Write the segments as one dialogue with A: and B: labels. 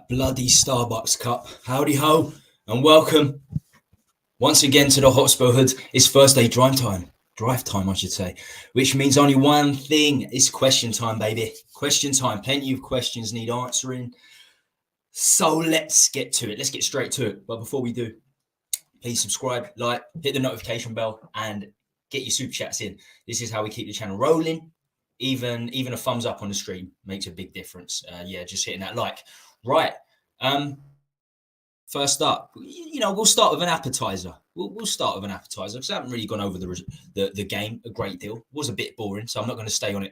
A: bloody Starbucks cup. Howdy ho, and welcome once again to the Hotspur Hood. It's Thursday drive time, I should say, which means only one thing. It's question time, baby. Question time. Plenty of questions need answering. So let's get to it. Let's get straight to it. But before we do, please subscribe, like, hit the notification bell, and get your super chats in. This is how we keep the channel rolling. Even a thumbs up on the stream makes a big difference. Just hitting that like. Right. First up, we'll start with an appetizer. We'll start with an appetizer because I haven't really gone over the game a great deal. It was a bit boring, so I'm not going to stay on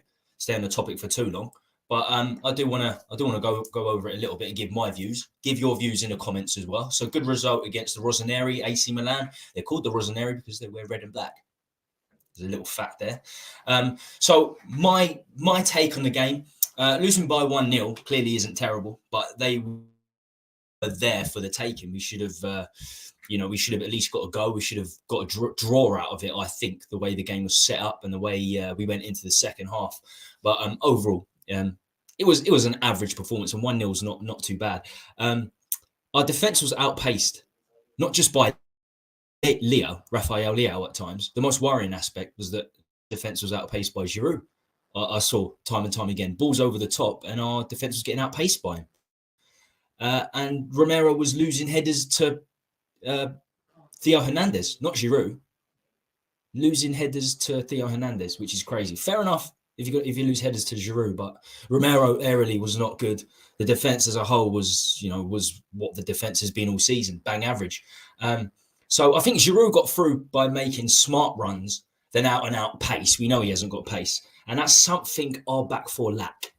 A: the topic for too long. But I do want to go over it a little bit and give my views. Give your views in the comments as well. So good result against the Rossoneri, AC Milan. They're called the Rossoneri because they wear red and black. There's a little fact there. So my take on the game, losing by 1-0 clearly isn't terrible, but they were there for the taking. We should have at least got a go. We should have got a draw out of it. I think the way the game was set up and the way we went into the second half. But overall, it was an average performance, and 1-0 is not too bad. Our defence was outpaced, not just by Rafael Leao at times. The most worrying aspect was that defence was outpaced by Giroud. I saw time and time again balls over the top, and our defence was getting outpaced by him. And Romero was losing headers to Theo Hernandez, not Giroud. Losing headers to Theo Hernandez, which is crazy. Fair enough if you lose headers to Giroud, but Romero aerially was not good. The defence as a whole was what the defence has been all season, bang average. So I think Giroud got through by making smart runs than out-and-out pace. We know he hasn't got pace. And that's something our back four lack.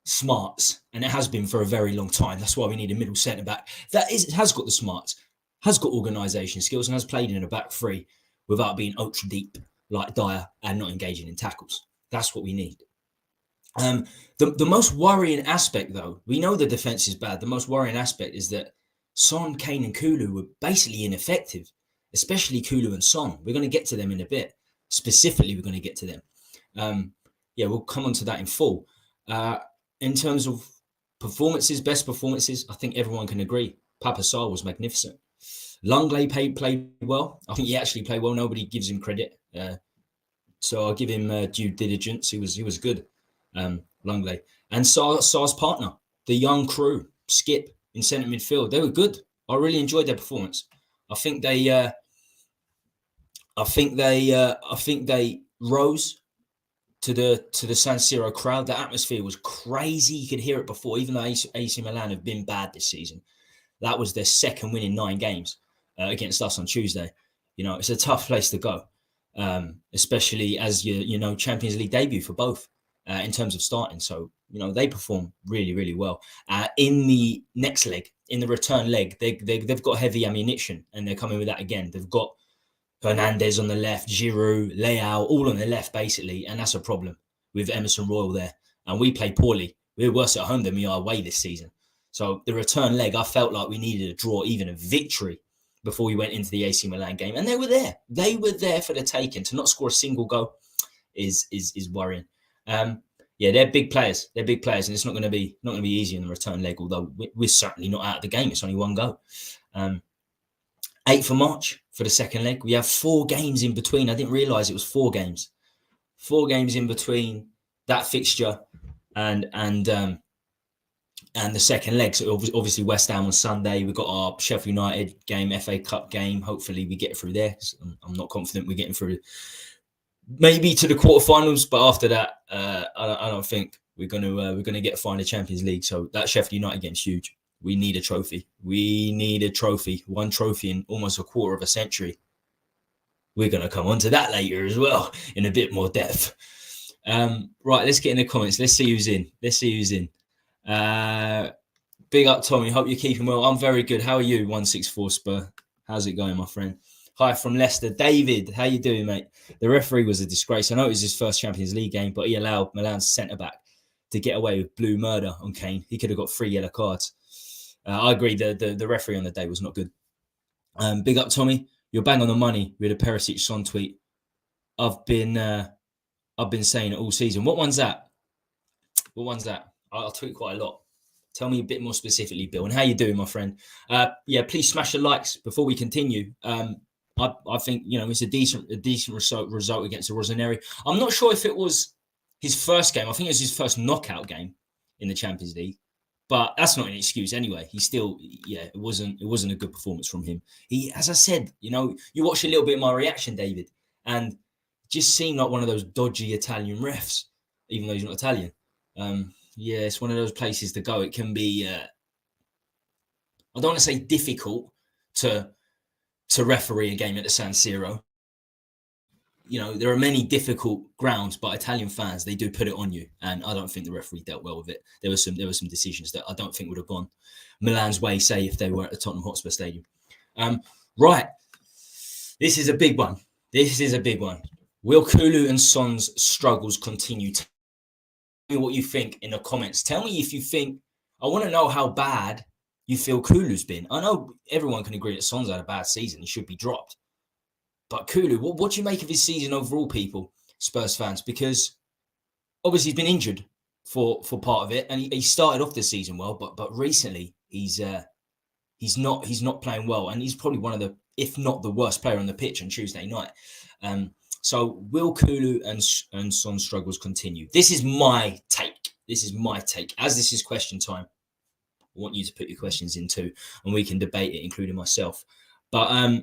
A: Smarts. And it has been for a very long time. That's why we need a middle centre-back that has got the smarts, has got organisation skills, and has played in a back three without being ultra deep like Dyer and not engaging in tackles. That's what we need. The most worrying aspect, though, we know the defence is bad. The most worrying aspect is that Son, Kane and Kulu were basically ineffective, especially Kulu and Son. We're going to get to them in a bit. Specifically, we're going to get to them. We'll come on to that in full. In terms of best performances, I think everyone can agree. PAPE SARR was magnificent. Langley played well. I think he actually played well. Nobody gives him credit. So I'll give him due diligence. He was good, Langley. And Sarr's partner, the young crew, Skip, in centre midfield, they were good. I really enjoyed their performance. I think they rose to the San Siro crowd. The atmosphere was crazy. You could hear it before, even though AC Milan have been bad this season. That was their second win in 9 games against us on Tuesday. It's a tough place to go, especially as Champions League debut for both in terms of starting. So they perform really, really well. In the next leg, in the return leg, they've got heavy ammunition, and they're coming with that again. They've got Hernandez on the left, Giroud, Leao, all on the left, basically, and that's a problem with Emerson Royal there. And we play poorly. We're worse at home than we are away this season. So the return leg, I felt like we needed a draw, even a victory, before we went into the AC Milan game. And they were there. They were there for the taking. To not score a single goal is worrying. They're big players. They're big players, and it's not going to be easy in the return leg. Although we're certainly not out of the game. It's only 1 goal. 8th of March for the second leg. We have 4 games in between. I didn't realise it was 4 games. 4 games in between that fixture and the second leg. So obviously West Ham on Sunday. We've got our Sheffield United game, FA Cup game. Hopefully we get through there. I'm not confident we're getting through maybe to the quarterfinals, but after that, I don't think we're gonna get find the Champions League. So that Sheffield United game's huge. We need a trophy. We need a trophy. 1 trophy in almost a quarter of a century. We're going to come on to that later as well in a bit more depth. Right, let's get in the comments. Let's see who's in. Big up, Tommy. Hope you're keeping well. I'm very good. How are you, 164 Spur? How's it going, my friend? Hi from Leicester. David, how you doing, mate? The referee was a disgrace. I know it was his first Champions League game, but he allowed Milan's centre-back to get away with blue murder on Kane. He could have got 3 yellow cards. I agree. The referee on the day was not good. Big up, Tommy. You're bang on the money with a Perisic Son tweet. I've been saying it all season. What one's that? I'll tweet quite a lot. Tell me a bit more specifically, Bill. And how you doing, my friend? Yeah, please smash the likes before we continue. I think, it's a decent result against the Rossoneri. I'm not sure if it was his first game. I think it was his first knockout game in the Champions League. But that's not an excuse anyway. He still, it wasn't a good performance from him. He, as I said, you watched a little bit of my reaction, David, and just seemed like one of those dodgy Italian refs, even though he's not Italian. Yeah, it's one of those places to go. It can be, I don't want to say difficult to referee a game at the San Siro. There are many difficult grounds, but Italian fans, they do put it on you. And I don't think the referee dealt well with it. There were some decisions that I don't think would have gone Milan's way, say, if they were at the Tottenham-Hotspur Right. This is a big one. Will Kulu and Son's struggles continue? Tell me what you think in the comments. Tell me if you think, I want to know how bad you feel Kulu's been. I know everyone can agree that Son's had a bad season. He should be dropped. But Kulu, what do you make of his season overall, people, Spurs fans? Because obviously he's been injured for part of it, and he started off the season well, but recently he's not playing well, and he's probably one of the, if not the worst player on the pitch on Tuesday night. So will Kulu and Son struggles continue? This is my take. As this is question time, I want you to put your questions in too, and we can debate it, including myself. But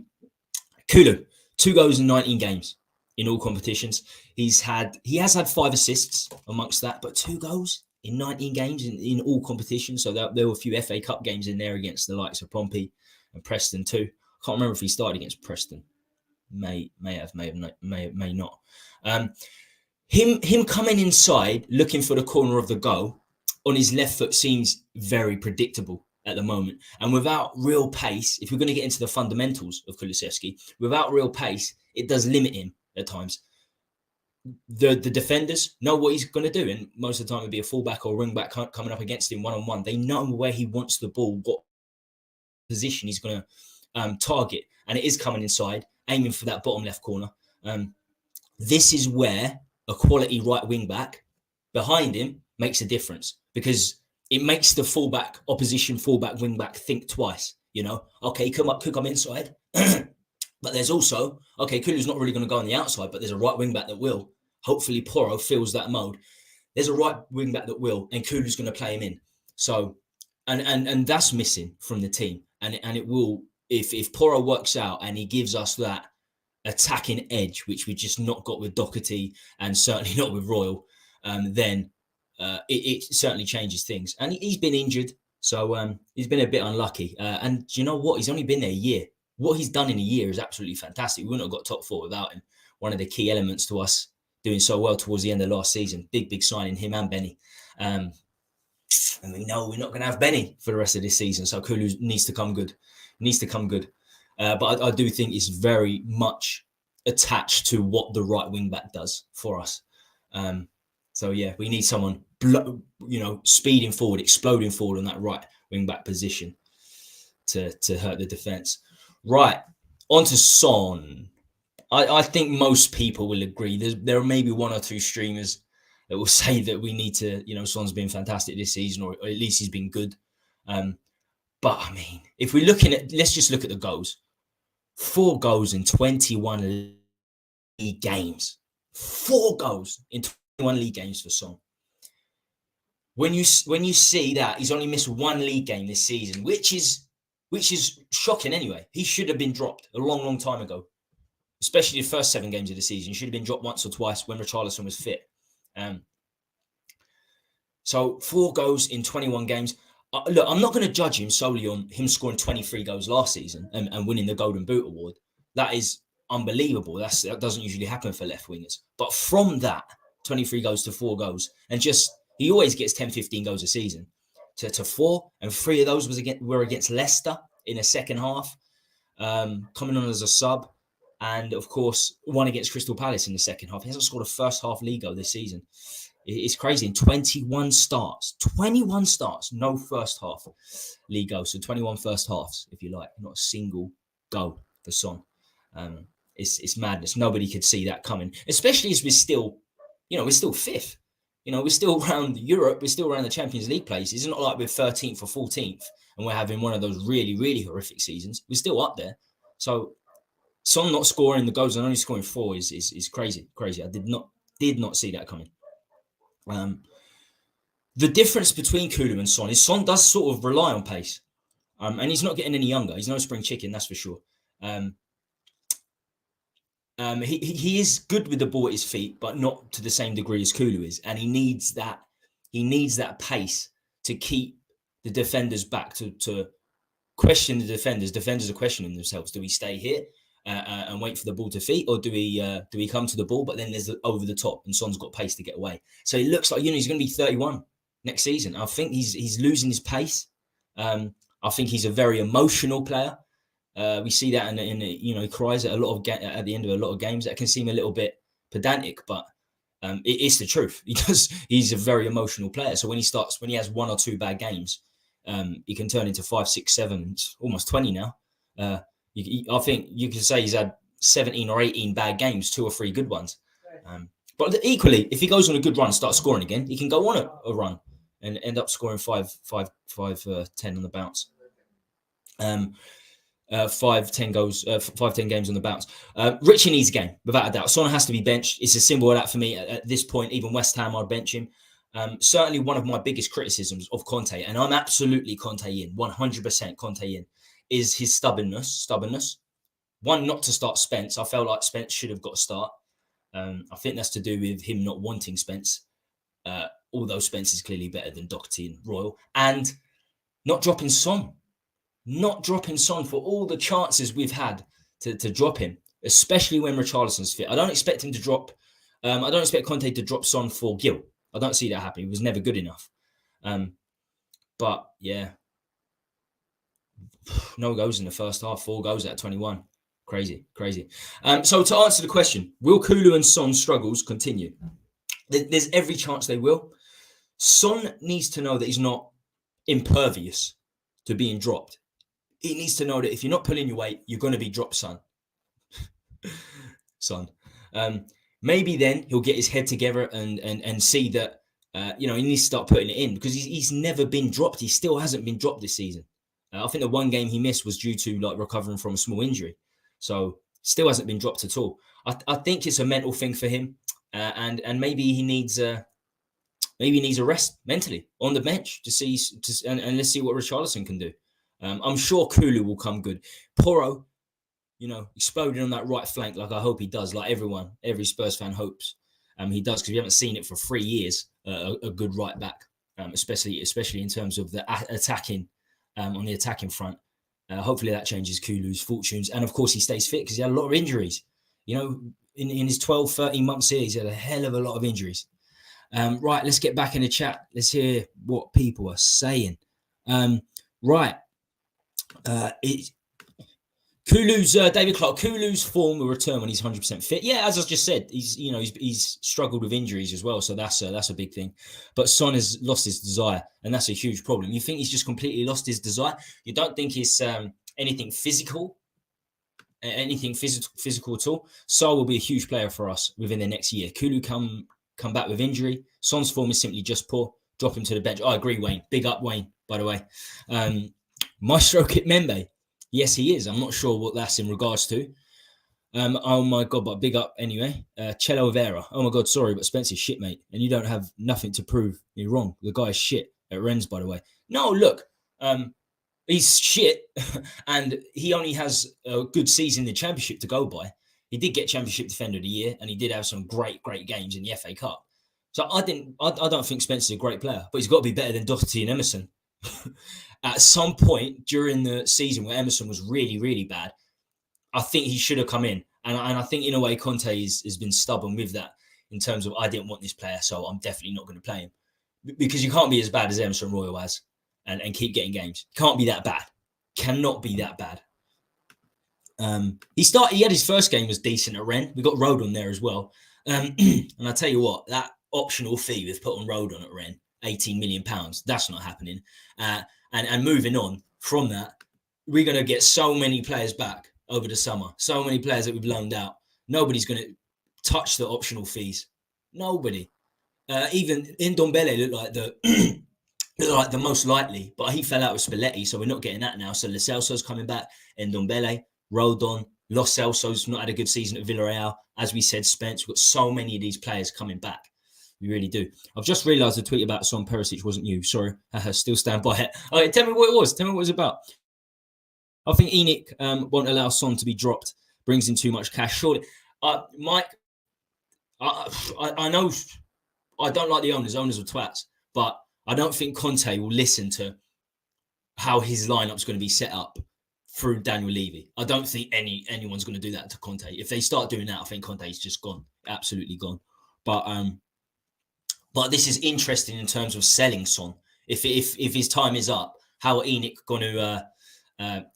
A: Kulu. 2 goals in 19 games in all competitions. He has had 5 assists amongst that, but 2 goals in 19 games in all competitions. So there were a few FA Cup games in there against the likes of Pompey and Preston too. I can't remember if he started against Preston. May not. Him coming inside, looking for the corner of the goal on his left foot seems very predictable at the moment. And without real pace, if we're going to get into the fundamentals of Kulusevski, without real pace, it does limit him at times. The defenders know what he's going to do. And most of the time it'd be a fullback or wing back coming up against him one-on-one. They know where he wants the ball, what position he's going to target. And it is coming inside, aiming for that bottom left corner. This is where a quality right wing back behind him makes a difference, because it makes the opposition fullback, wing back think twice. Okay, could come inside, but there's also, okay, Kulu's not really going to go on the outside, but there's a right wing back that will. Hopefully, Porro fills that mode. There's a right wing back that will, and Kulu's going to play him in. So, and that's missing from the team, and it will, if Porro works out and he gives us that attacking edge, which we just not got with Doherty and certainly not with Royal, then. It certainly changes things. And he's been injured, so he's been a bit unlucky. And you know what? He's only been there a year. What he's done in a year is absolutely fantastic. We wouldn't have got top 4 without him. One of the key elements to us doing so well towards the end of last season. Big signing, him and Benny. And we know we're not going to have Benny for the rest of this season, so Kulu needs to come good. But I do think it's very much attached to what the right wing back does for us. So yeah, we need someone, speeding forward, exploding forward on that right wing back position to hurt the defense. Right, on to Son. I think most people will agree. There are maybe 1 or 2 streamers that will say that we need to, Son's been fantastic this season, or at least he's been good. But I mean, if we're looking at, let's just look at the goals. 4 goals in 21 league games. 4 goals in 21 league games for Son. When you see that he's only missed 1 league game this season, which is shocking anyway. He should have been dropped a long time ago, especially the first 7 games of the season. He should have been dropped once or twice when Richarlison was fit. So 4 goals in 21 games. Look, I'm not going to judge him solely on him scoring 23 goals last season and winning the Golden Boot award. That is unbelievable. That doesn't usually happen for left wingers. But from that, 23 goals to 4 goals, and he always gets 10, 15 goals a season to 4, and 3 of those were against Leicester in the second half, coming on as a sub, and of course 1 against Crystal Palace in the second half. He hasn't scored a first half league goal this season. It's crazy. In 21 starts, no first half league goal. So 21 first halves, if you like, not a single goal for Son. It's madness. Nobody could see that coming, especially as we're still 5th we're still around Europe. We're still around the Champions League places. It's not like we're 13th or 14th and we're having one of those really, really horrific seasons. We're still up there. So Son not scoring the goals and only scoring 4 is crazy. I did not see that coming. The difference between Kulu and Son is Son does sort of rely on pace. And he's not getting any younger. He's no spring chicken, that's for sure. He is good with the ball at his feet, but not to the same degree as Kulu is. And he needs that pace to keep the defenders back, to question the defenders. Defenders are questioning themselves. Do we stay here and wait for the ball to feet, or do we come to the ball? But then there's over the top, and Son's got pace to get away. So it looks like he's going to be 31 next season. I think he's losing his pace. I think he's a very emotional player. We see that in he cries at at the end of a lot of games. That can seem a little bit pedantic, but it's the truth. He's a very emotional player. So when he has 1 or 2 bad games, he can turn into 5, 6, 7, almost 20 now. I think you could say he's had 17 or 18 bad games, 2 or 3 good ones. But equally, if he goes on a good run and starts scoring again, he can go on a run and end up scoring 5, 10 on the bounce. 5, 10 goals, 5, 10 games on the bounce. Richie needs a game, without a doubt. Son has to be benched. It's a symbol of that for me at this point. Even West Ham, I'd bench him. Certainly one of my biggest criticisms of Conte, and I'm absolutely Conte in, 100% Conte in, is his stubbornness. One, not to start Spence. I felt like Spence should have got a start. I think that's to do with him not wanting Spence, although Spence is clearly better than Doherty and Royal, and not dropping Son. Not dropping Son for all the chances we've had to drop him, especially when Richarlison's fit. I don't expect him to drop. I don't expect Conte to drop Son for Gil. I don't see that happening. He was never good enough. But yeah, no goals in the first half. 4 goals out of 21. Crazy. So to answer the question, will Kulu and Son's struggles continue? There's every chance they will. Son needs to know that he's not impervious to being dropped. He needs to know that if you're not pulling your weight, you're going to be dropped, son. Maybe then he'll get his head together and see that, he needs to start putting it in, because he's never been dropped. He still hasn't been dropped this season. I think the one game he missed was due to recovering from a small injury. So still hasn't been dropped at all. I think it's a mental thing for him. And maybe he needs a rest mentally on the bench and let's see what Richarlison can do. I'm sure Kulu will come good. Porro, exploding on that right flank, like I hope he does, like every Spurs fan hopes he does, because we haven't seen it for 3 years, a good right back, especially in terms of the attacking, on the attacking front. Hopefully that changes Kulu's fortunes. And of course he stays fit, because he had a lot of injuries. In his 12, 13 months here, he's had a hell of a lot of injuries. Right, let's get back in the chat. Let's hear what people are saying. Right. Kulu's David Clark. Kulu's form will return when he's 100% fit. Yeah, as I just said, he's struggled with injuries as well, so that's a big thing. But Son has lost his desire, and that's a huge problem. You think he's just completely lost his desire? You don't think it's anything physical at all? Son will be a huge player for us within the next year. Kulu come back with injury. Son's form is simply just poor. Drop him to the bench. I agree, Wayne. Big up, Wayne, by the way. Maestro Kitmembe. Yes, he is. I'm not sure what that's in regards to. Oh my God, but big up anyway. Cello Vera. Oh my God, sorry, but Spencer's shit, mate. And you don't have nothing to prove me wrong. The guy's shit at Rennes, by the way. No, look, he's shit. And he only has a good season in the Championship to go by. He did get Championship Defender of the Year, and he did have some great games in the FA Cup. So I don't think Spencer's a great player, but he's got to be better than Doherty and Emerson. At some point during the season where Emerson was really, really bad, I think he should have come in. And I think in a way Conte has been stubborn with that, in terms of, I didn't want this player, so I'm definitely not going to play him. Because you can't be as bad as Emerson Royal has and keep getting games. Can't be that bad. Cannot be that bad. He had his first game was decent at Rennes. We got Rodon there as well. And I tell you what, that optional fee we've put on Rodon at Rennes, £18 million, that's not happening. And moving on from that, we're going to get so many players back over the summer. So many players that we've loaned out. Nobody's going to touch the optional fees. Nobody. Even Ndombele looked like the most likely, but he fell out with Spalletti, so we're not getting that now. So Lo Celso's coming back, Ndombele, Rodon, Lo Celso's not had a good season at Villarreal. As we said, Spence, we've got so many of these players coming back. We really do. I've just realised the tweet about Son Perisic wasn't you. Sorry, still stand by it. All right, tell me what it was. Tell me what it was about. I think ENIC won't allow Son to be dropped. Brings in too much cash. Surely, Mike, I know I don't like the owners. Owners are twats, but I don't think Conte will listen to how his lineup's going to be set up through Daniel Levy. I don't think anyone's going to do that to Conte. If they start doing that, I think Conte's just gone, absolutely gone. But this is interesting in terms of selling Son. If his time is up, how are ENIC going to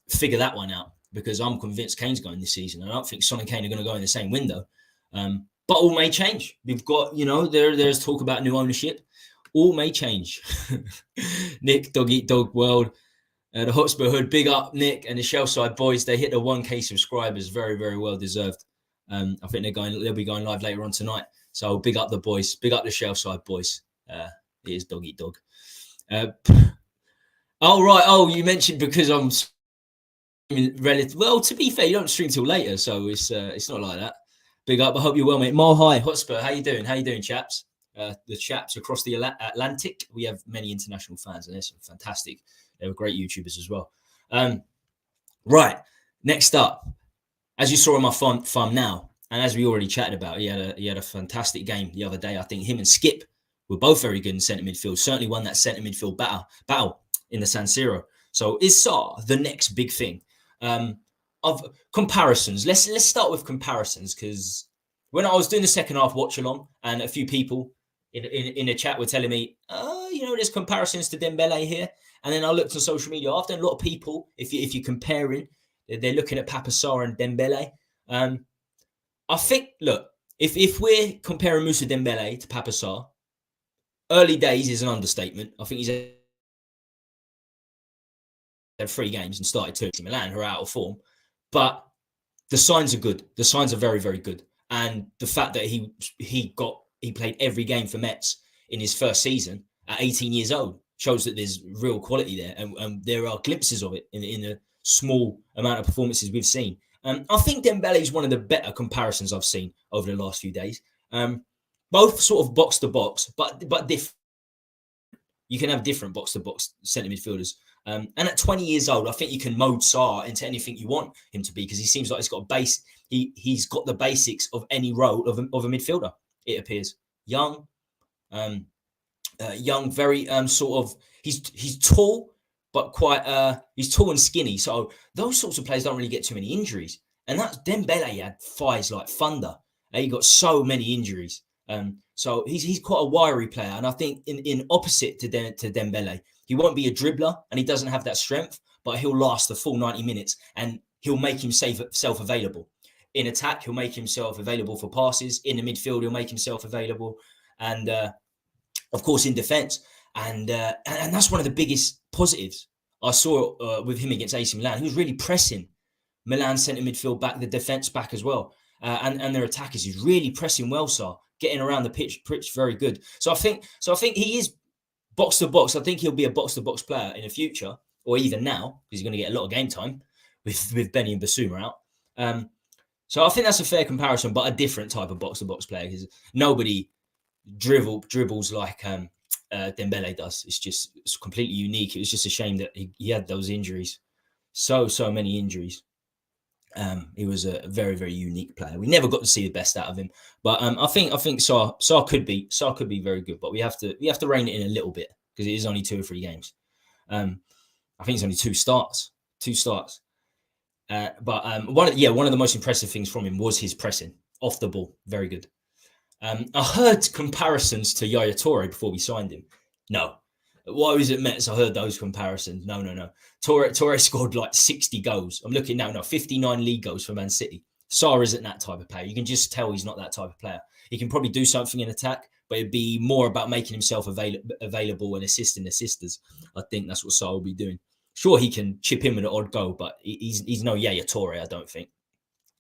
A: figure that one out? Because I'm convinced Kane's going this season. I don't think Son and Kane are going to go in the same window. But all may change. We've got, there's talk about new ownership. All may change. Nick, Dog Eat Dog World, the Hotspur Hood, big up Nick and the Shellside boys. They hit the 1K subscribers, very, very well deserved. I think they'll be going live later on tonight. So big up the boys, big up the Shellside boys. It is Dog Eat Dog. You mentioned because I'm relative. Well, to be fair, you don't stream till later, so it's not like that. Big up. I hope you're well, mate. Mile High, Hotspur. How you doing? How you doing, chaps? The chaps across the Atlantic. We have many international fans, and they're some fantastic. They were great YouTubers as well. Right. Next up, as you saw in my thumb now, and as we already chatted about, he had a fantastic game the other day. I think him and Skip were both very good in centre midfield. Certainly won that centre midfield battle in the San Siro. So is Sarr the next big thing? Of comparisons. Let's start with comparisons, because when I was doing the second half watch along, and a few people in the chat were telling me, there's comparisons to Dembele here. And then I looked on social media after, and a lot of people, if you're comparing, they're looking at PAPE SARR and Dembele. I think, look, if we're comparing Moussa Dembele to PAPE SARR, early days is an understatement. I think he's had 3 games and started 2 in Milan, who are out of form. But the signs are good. The signs are very, very good. And the fact that he played every game for Metz in his first season at 18 years old shows that there's real quality there. And there are glimpses of it in the small amount of performances we've seen. I think Dembele is one of the better comparisons I've seen over the last few days. Both sort of box to box, but different. You can have different box to box centre midfielders. And at 20 years old, I think you can mold Sarr into anything you want him to be, because he seems like he's got a base. He's got the basics of any role of a midfielder. It appears young, very sort of. He's tall, but quite. He's tall and skinny. So those sorts of players don't really get too many injuries. And that's Dembele had fires like thunder. He got so many injuries. So he's quite a wiry player, and I think in opposite to Dembele, he won't be a dribbler, and he doesn't have that strength, but he'll last the full 90 minutes, and he'll make himself available. In attack, he'll make himself available for passes. In the midfield, he'll make himself available, and of course in defence. And that's one of the biggest positives I saw with him against AC Milan. He was really pressing Milan centre midfield back, the defence back as well, and their attackers. He's really pressing well, Sarr. Getting around the pitch very good. So I think he is box to box. I think he'll be a box to box player in the future, or even now, because he's going to get a lot of game time with Benny and Basuma out. So I think that's a fair comparison, but a different type of box to box player, because nobody dribbles like Dembele does. It's completely unique. It was just a shame that he had those injuries, so many injuries. He was a very, very unique player. We never got to see the best out of him, but I think Sarr could be very good, but we have to rein it in a little bit, because it is only 2 or 3 games. I think it's only 2 starts. But one of the most impressive things from him was his pressing off the ball. Very good. I heard comparisons to Yaya Toure before we signed him. No. While I was at Metz, I heard those comparisons. No. Toure scored like 60 goals. I'm looking now, 59 league goals for Man City. Sarr isn't that type of player. You can just tell he's not that type of player. He can probably do something in attack, but it'd be more about making himself available and assisting assisters. I think that's what Sarr will be doing. Sure, he can chip in with an odd goal, but he's no Yaya Toure, I don't think.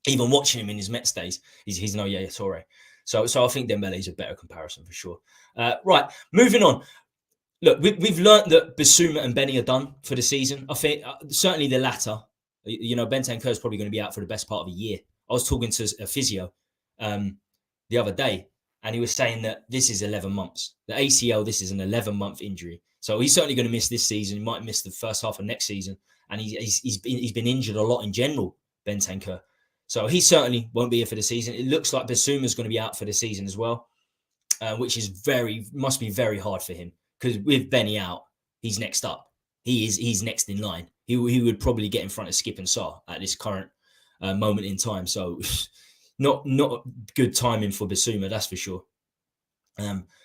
A: Even watching him in his Metz days, he's no Yaya Toure. So I think Dembele is a better comparison for sure. Right, moving on. Look, we've learned that Bissouma and Benny are done for the season. I think certainly the latter. You know, Bentancur is probably going to be out for the best part of a year. I was talking to a physio the other day, and he was saying that this is 11 months. The ACL, this is an 11-month injury. So he's certainly going to miss this season. He might miss the first half of next season. And he's been injured a lot in general, Bentancur. So he certainly won't be here for the season. It looks like Bissouma is going to be out for the season as well, which is must be very hard for him, because with Benny out, he's next up. He's next in line. He would probably get in front of Skip and Sarr at this current moment in time. So not good timing for Bissouma, that's for sure.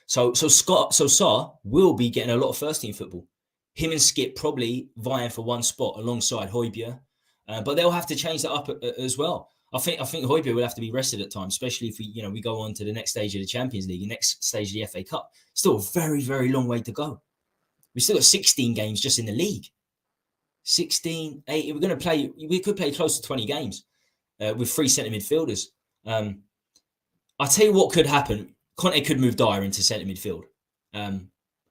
A: So Sarr will be getting a lot of first team football. Him and Skip probably vying for one spot alongside Højbjerg, but they'll have to change that up as well. I think Højbjerg will have to be rested at times, especially if we go on to the next stage of the Champions League, the next stage of the FA Cup. Still a very, very long way to go. We've still got 16 games just in the league. 16, 8. We could play close to 20 games with 3 centre midfielders. I'll tell you what could happen. Conte could move Dyer into centre midfield. I'm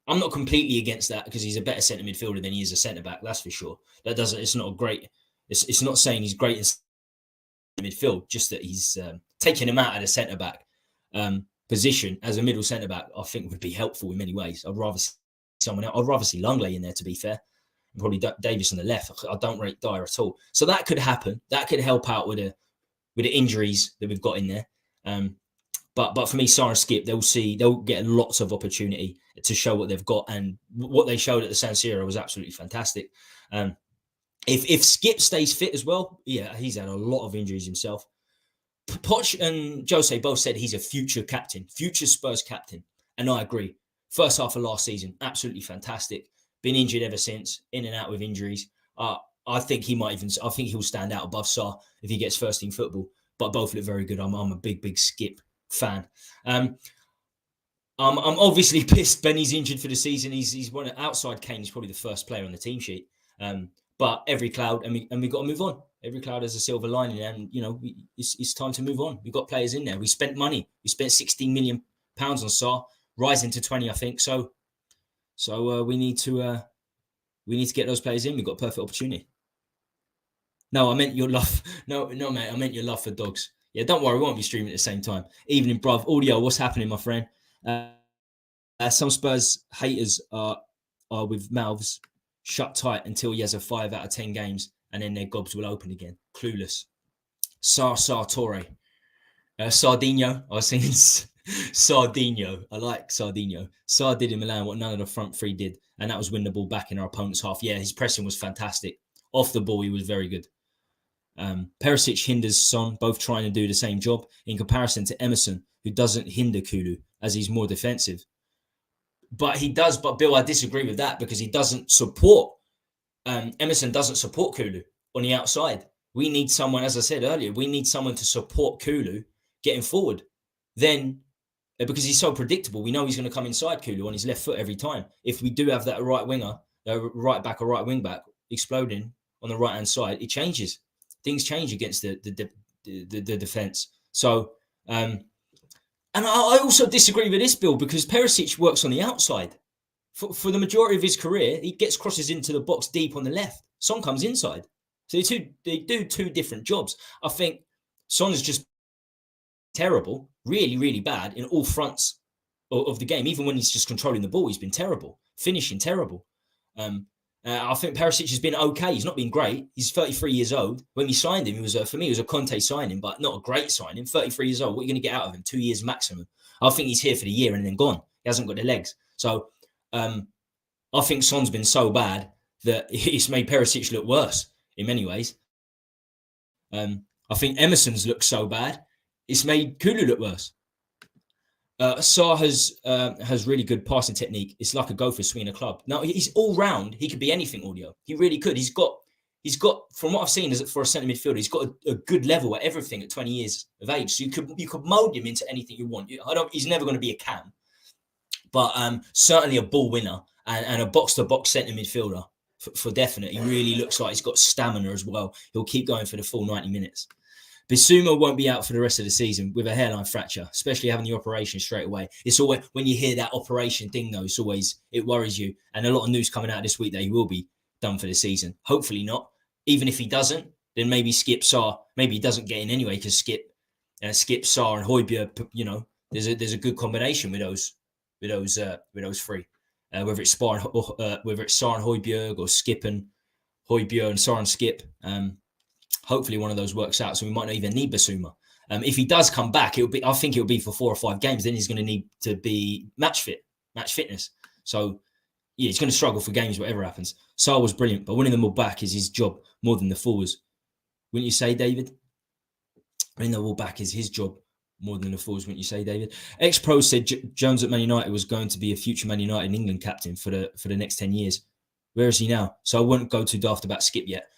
A: not completely against that, because he's a better centre midfielder than he is a centre back. That's for sure. It's not a great. It's not saying he's great in midfield, just that he's taking him out of the centre back position as a middle centre back. I think would be helpful in many ways. I'd rather see someone else. I'd rather see Langley in there, to be fair, and probably Davies on the left. I don't rate Dyer at all. So that could happen. That could help out with the injuries that we've got in there. But for me, Sarr and Skip, they'll get lots of opportunity to show what they've got, and what they showed at the San Siro was absolutely fantastic. If Skip stays fit as well, yeah, he's had a lot of injuries himself. Poch and Jose both said he's a future captain, future Spurs captain, and I agree. First half of last season, absolutely fantastic. Been injured ever since, in and out with injuries. I think he'll stand out above Sarr if he gets first team football. But both look very good. I'm a big Skip fan. I'm obviously pissed Benny's injured for the season. He's one outside Kane. He's probably the first player on the team sheet. But every cloud, and we got to move on. Every cloud has a silver lining, and it's time to move on. We've got players in there. We spent money. We spent £16 million on Sarr, rising to 20, I think. So we need to get those players in. We've got a perfect opportunity. No, I meant your love. No, mate. I meant your love for dogs. Yeah, don't worry. We won't be streaming at the same time. Evening, bruv. Audio, what's happening, my friend? Some Spurs haters are with mouths shut tight until he has a 5 out of 10 games, and then their gobs will open again. Clueless. Sarr Torre. Sardinho. I was saying Sardinho. I like Sardinho. Sarr did in Milan what none of the front three did, and that was win the ball back in our opponent's half. Yeah, his pressing was fantastic. Off the ball, he was very good. Perisic hinders Son, both trying to do the same job, in comparison to Emerson, who doesn't hinder Kulu as he's more defensive. But he does. But Bill, I disagree with that, because he doesn't support. Emerson doesn't support Kulu on the outside. We need someone, as I said earlier, we need someone to support Kulu getting forward. Then, because he's so predictable, we know he's going to come inside Kulu on his left foot every time. If we do have that right winger, right back or right wing back exploding on the right hand side, it changes. Things change against the defense. So, and I also disagree with this, Bill, because Perisic works on the outside. For the majority of his career, he gets crosses into the box deep on the left. Son comes inside. So they do two different jobs. I think Son is just terrible, really, really bad in all fronts of the game. Even when he's just controlling the ball, he's been terrible. Finishing, terrible. I think Perisic has been okay. He's not been great. He's 33 years old. When we signed him, for me, it was a Conte signing, but not a great signing. 33 years old. What are you going to get out of him? 2 years maximum. I think he's here for the year and then gone. He hasn't got the legs. So I think Son's been so bad that it's made Perisic look worse in many ways. I think Emerson's looked so bad, it's made Kulu look worse. Sarr has really good passing technique. It's like a gopher swinging a club. Now he's all round. He could be anything, Audio. He really could. He's got. From what I've seen, is for a centre midfielder, he's got a good level at everything at 20 years of age. So you could mould him into anything you want. He's never going to be a cam, but certainly a ball winner and a box to box centre midfielder for definite. He really looks like he's got stamina as well. He'll keep going for the full 90 minutes. Bissouma won't be out for the rest of the season with a hairline fracture, especially having the operation straight away. It's always, when you hear that operation thing, though, it worries you. And a lot of news coming out this week that he will be done for the season. Hopefully not. Even if he doesn't, then maybe Skip Sarr, maybe he doesn't get in anyway, because Skip, Sarr and Højbjerg, you know, there's a good combination with those three. Whether it's Sarr and Højbjerg, or Skip and Højbjerg and Sarr and Skip. Hopefully one of those works out, so we might not even need Bissouma. If he does come back, I think it'll be for 4 or 5 games. Then he's going to need to be match fitness. So yeah, he's going to struggle for games, whatever happens. Sarr was brilliant, but winning them all back is his job more than the forwards. Wouldn't you say, David? Winning them all back is his job more than the forwards, wouldn't you say, David? Ex-Pro said Jones at Man United was going to be a future Man United and England captain for the next 10 years. Where is he now? So I wouldn't go too daft about Skip yet.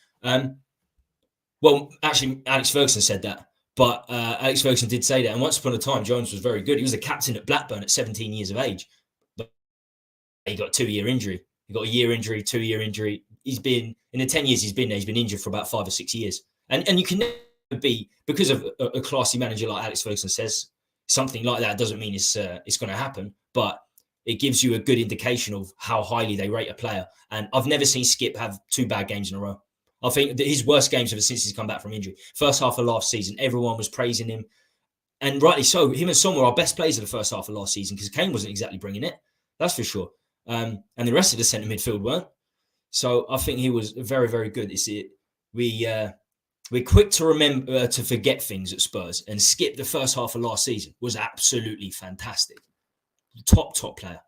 A: Well, actually, Alex Ferguson said that, but Alex Ferguson did say that. And once upon a time, Jones was very good. He was a captain at Blackburn at 17 years of age, but he got a 2-year injury. He got a year injury, 2-year injury. He's been, in the 10 years he's been there, he's been injured for about 5 or 6 years. And you can never be, because of a classy manager like Alex Ferguson says, something like that doesn't mean it's going to happen, but it gives you a good indication of how highly they rate a player. And I've never seen Skip have 2 bad games in a row. I think that his worst games ever since he's come back from injury. First half of last season, everyone was praising him. And rightly so. Him and Son were our best players of the first half of last season, because Kane wasn't exactly bringing it. That's for sure. And the rest of the centre midfield weren't. So I think he was very, very good. We're quick to remember, to forget things at Spurs. And Skip, the first half of last season, was absolutely fantastic. Top player.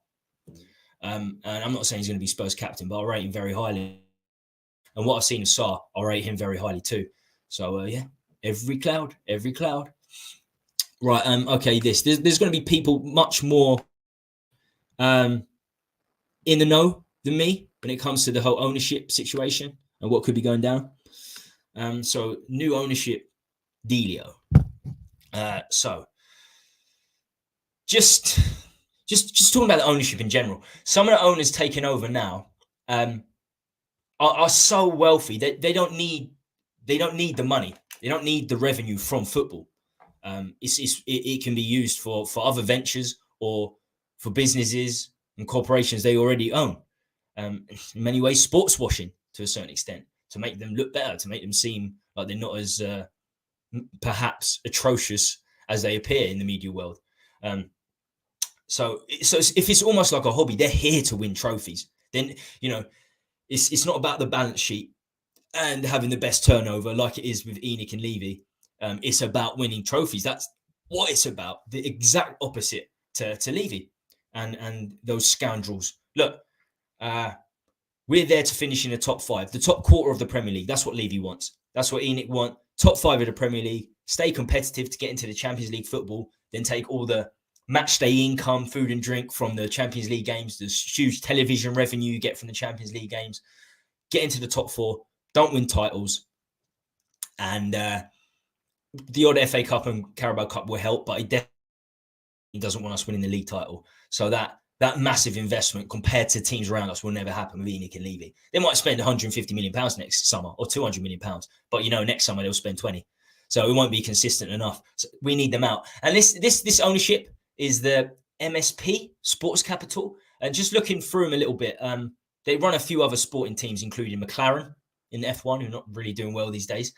A: And I'm not saying he's going to be Spurs captain, but I rate him very highly. And what I've seen of Sarr, I rate him very highly too. So, yeah, every cloud. Right, okay, there's going to be people much more in the know than me when it comes to the whole ownership situation and what could be going down. So, new ownership dealio. So, just talking about the ownership in general. Some of the owners taking over now are so wealthy that they don't need the money. They don't need the revenue from football. It can be used for other ventures or for businesses and corporations they already own. In many ways, sports washing to a certain extent, to make them look better, to make them seem like they're not as perhaps atrocious as they appear in the media world. So if it's almost like a hobby, they're here to win trophies. Then, you know, it's not about the balance sheet and having the best turnover like it is with ENIC and Levy. It's about winning trophies. That's what it's about. The exact opposite to Levy and those scoundrels. Look, we're there to finish in the top 5, the top quarter of the Premier League. That's what Levy wants. That's what ENIC want. Top 5 of the Premier League. Stay competitive to get into the Champions League football. Then take all the match day income, food and drink from the Champions League games, the huge television revenue you get from the Champions League games, get into the top 4, don't win titles, and the odd FA Cup and Carabao Cup will help, but he definitely doesn't want us winning the league title. So that massive investment compared to teams around us will never happen with ENIC and Levy. They might spend £150 million next summer or £200 million, but you know, next summer they'll spend 20. So it won't be consistent enough. So we need them out. And this ownership is the MSP, Sports Capital. And just looking through them a little bit, they run a few other sporting teams, including McLaren in F1, who are not really doing well these days,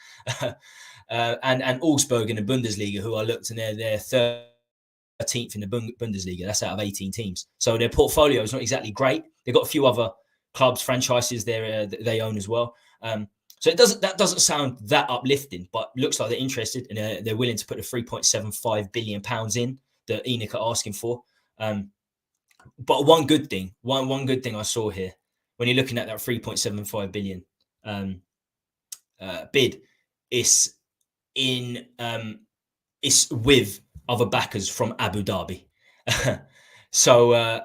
A: and Augsburg in the Bundesliga, who I looked, and they're 13th in the Bundesliga. That's out of 18 teams. So their portfolio is not exactly great. They've got a few other clubs, franchises they own as well. So that doesn't sound that uplifting, but looks like they're interested and they're willing to put the £3.75 billion in that ENIC are asking for. But one good thing I saw here, when you're looking at that 3.75 billion bid, it's with other backers from Abu Dhabi. So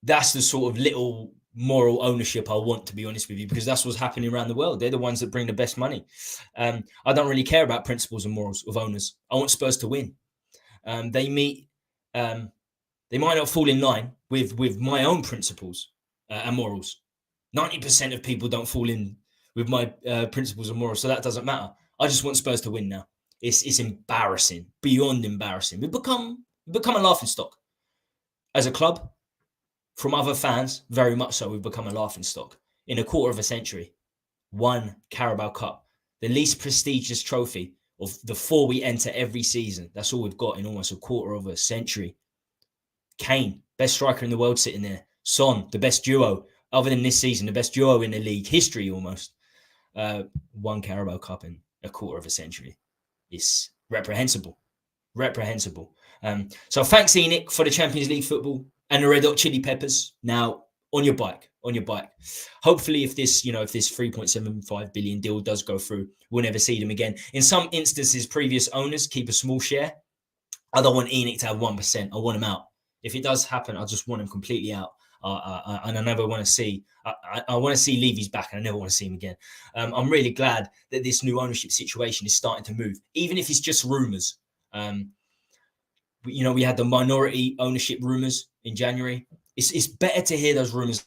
A: that's the sort of little moral ownership I want, to be honest with you, because that's what's happening around the world. They're the ones that bring the best money. I don't really care about principles and morals of owners. I want Spurs to win. They might not fall in line with my own principles and morals. 90% of people don't fall in with my principles and morals, so that doesn't matter. I just want Spurs to win now. It's embarrassing, beyond embarrassing. We've become a laughingstock as a club. From other fans, very much so. We've become a laughingstock in a quarter of a century. One Carabao Cup, the least prestigious trophy of the 4 we enter every season. That's all we've got in almost a quarter of a century. Kane, best striker in the world, sitting there. Son, the best duo, other than this season, the best duo in the league history almost. One Carabao Cup in a quarter of a century. It's reprehensible. So thanks, Enoch, for the Champions League football and the Red Hot Chili Peppers. Now, on your bike. Hopefully, if this 3.75 billion deal does go through, we'll never see them again. In some instances, previous owners keep a small share. I don't want Enoch to have 1%. I want him out. If it does happen, I just want him completely out. And I never want to see. I want to see Levy's back, and I never want to see him again. I'm really glad that this new ownership situation is starting to move, even if it's just rumours. We had the minority ownership rumours in January. It's better to hear those rumours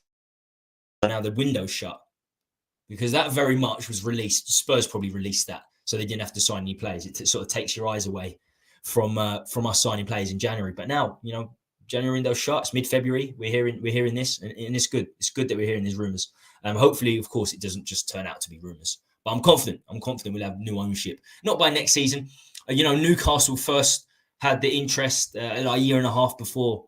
A: now the window's shut, because that very much was released. Spurs probably released that so they didn't have to sign new players. It sort of takes your eyes away from us signing players in January. But now, January window shut. It's mid-February. We're hearing this, and it's good. It's good that we're hearing these rumours. Hopefully, of course, it doesn't just turn out to be rumours. But I'm confident. We'll have new ownership. Not by next season. Newcastle first had the interest a year and a half before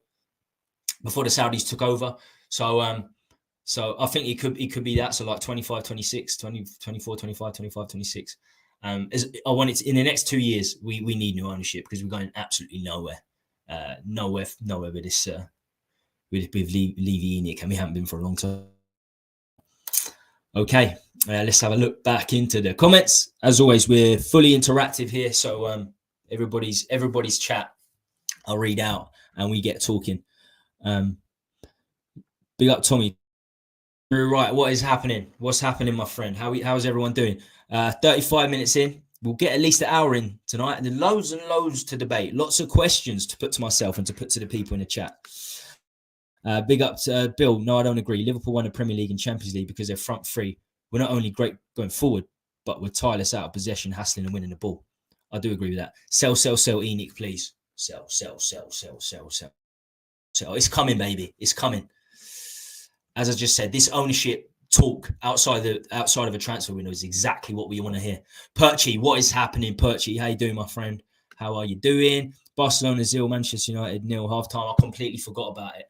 A: the Saudis took over. So I think it could be that. So like 25, 26, 20, 24, 25, 25, 26. I want it in the next 2 years. We need new ownership because we're going absolutely nowhere. Nowhere with this with Levy Enoch, and we haven't been for a long time. Okay, let's have a look back into the comments. As always, we're fully interactive here, so everybody's chat I'll read out and we get talking. Big up, Tommy. Right, what is happening? What's happening, my friend? How's everyone doing? 35 minutes in. We'll get at least an hour in tonight. And there's loads and loads to debate. Lots of questions to put to myself and to put to the people in the chat. Big up to Bill. No, I don't agree. Liverpool won the Premier League and Champions League because they're front three. We're not only great going forward, but we're tireless out of possession, hassling and winning the ball. I do agree with that. Sell, Enoch, please. Sell. It's coming, baby. It's coming. As I just said, this ownership talk outside of a transfer window is exactly what we want to hear. Perchy, what is happening, Perchy? How you doing, my friend? How are you doing? Barcelona 0, Manchester United 0, half-time. I completely forgot about it.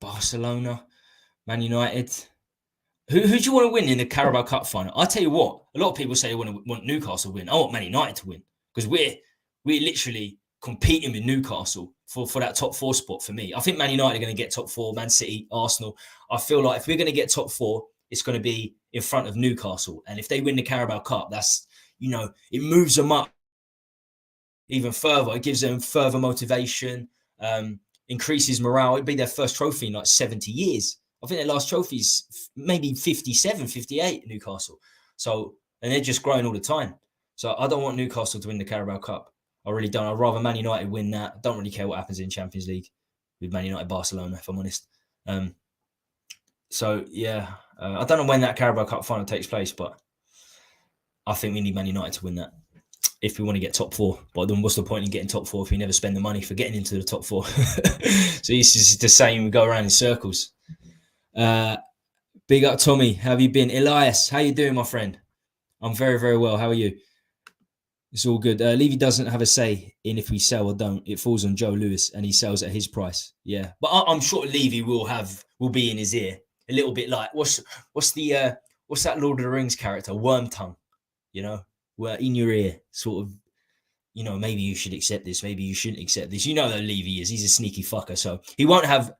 A: Barcelona, Man United. Who do you want to win in the Carabao Cup final? I tell you what, a lot of people say they want Newcastle to win. I want Man United to win because we're literally competing with Newcastle for that top 4 spot for me. I think Man United are going to get top 4, Man City, Arsenal. I feel like if we're going to get top 4, it's going to be in front of Newcastle. And if they win the Carabao Cup, that's, it moves them up even further. It gives them further motivation, increases morale. It'd be their first trophy in like 70 years. I think their last trophy is maybe 57, 58 Newcastle. So, and they're just growing all the time. So I don't want Newcastle to win the Carabao Cup. I really don't. I'd rather Man United win that. I don't really care what happens in Champions League with Man United Barcelona, if I'm honest. I don't know when that Carabao Cup final takes place, but I think we need Man United to win that if we want to get top 4. But then what's the point in getting top 4 if we never spend the money for getting into the top 4? So it's just the same. We go around in circles. Big up, Tommy. How have you been? Elias, how you doing, my friend? I'm very, very well. How are you? It's all good. Levy doesn't have a say in if we sell or don't. It falls on Joe Lewis, and he sells at his price. Yeah, but I'm sure Levy will be in his ear a little bit. Like what's that Lord of the Rings character, Wormtongue? Where in your ear, sort of. Maybe you should accept this. Maybe you shouldn't accept this. That Levy is. He's a sneaky fucker, so he won't have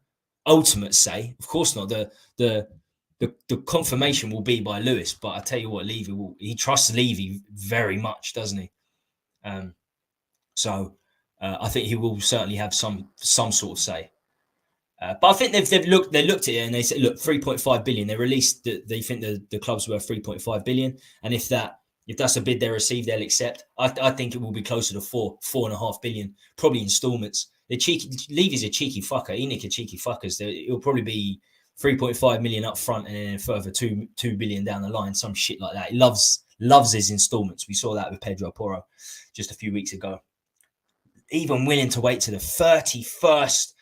A: ultimate say. Of course not. The confirmation will be by Lewis, but I tell you what, he trusts Levy very much, doesn't he? I think he will certainly have some sort of say. But I think they looked at it and they said, look, 3.5 billion. They released they think the club's worth 3.5 billion, and if that's a bid they receive, they'll accept. I think it will be closer to 4.5 billion, probably installments. Levy's a cheeky fucker. Enoch are cheeky fuckers. It'll probably be 3.5 million up front and then a further 2 billion down the line, some shit like that. He loves his installments. We saw that with Pedro Porro just a few weeks ago. Even willing to wait to the 31st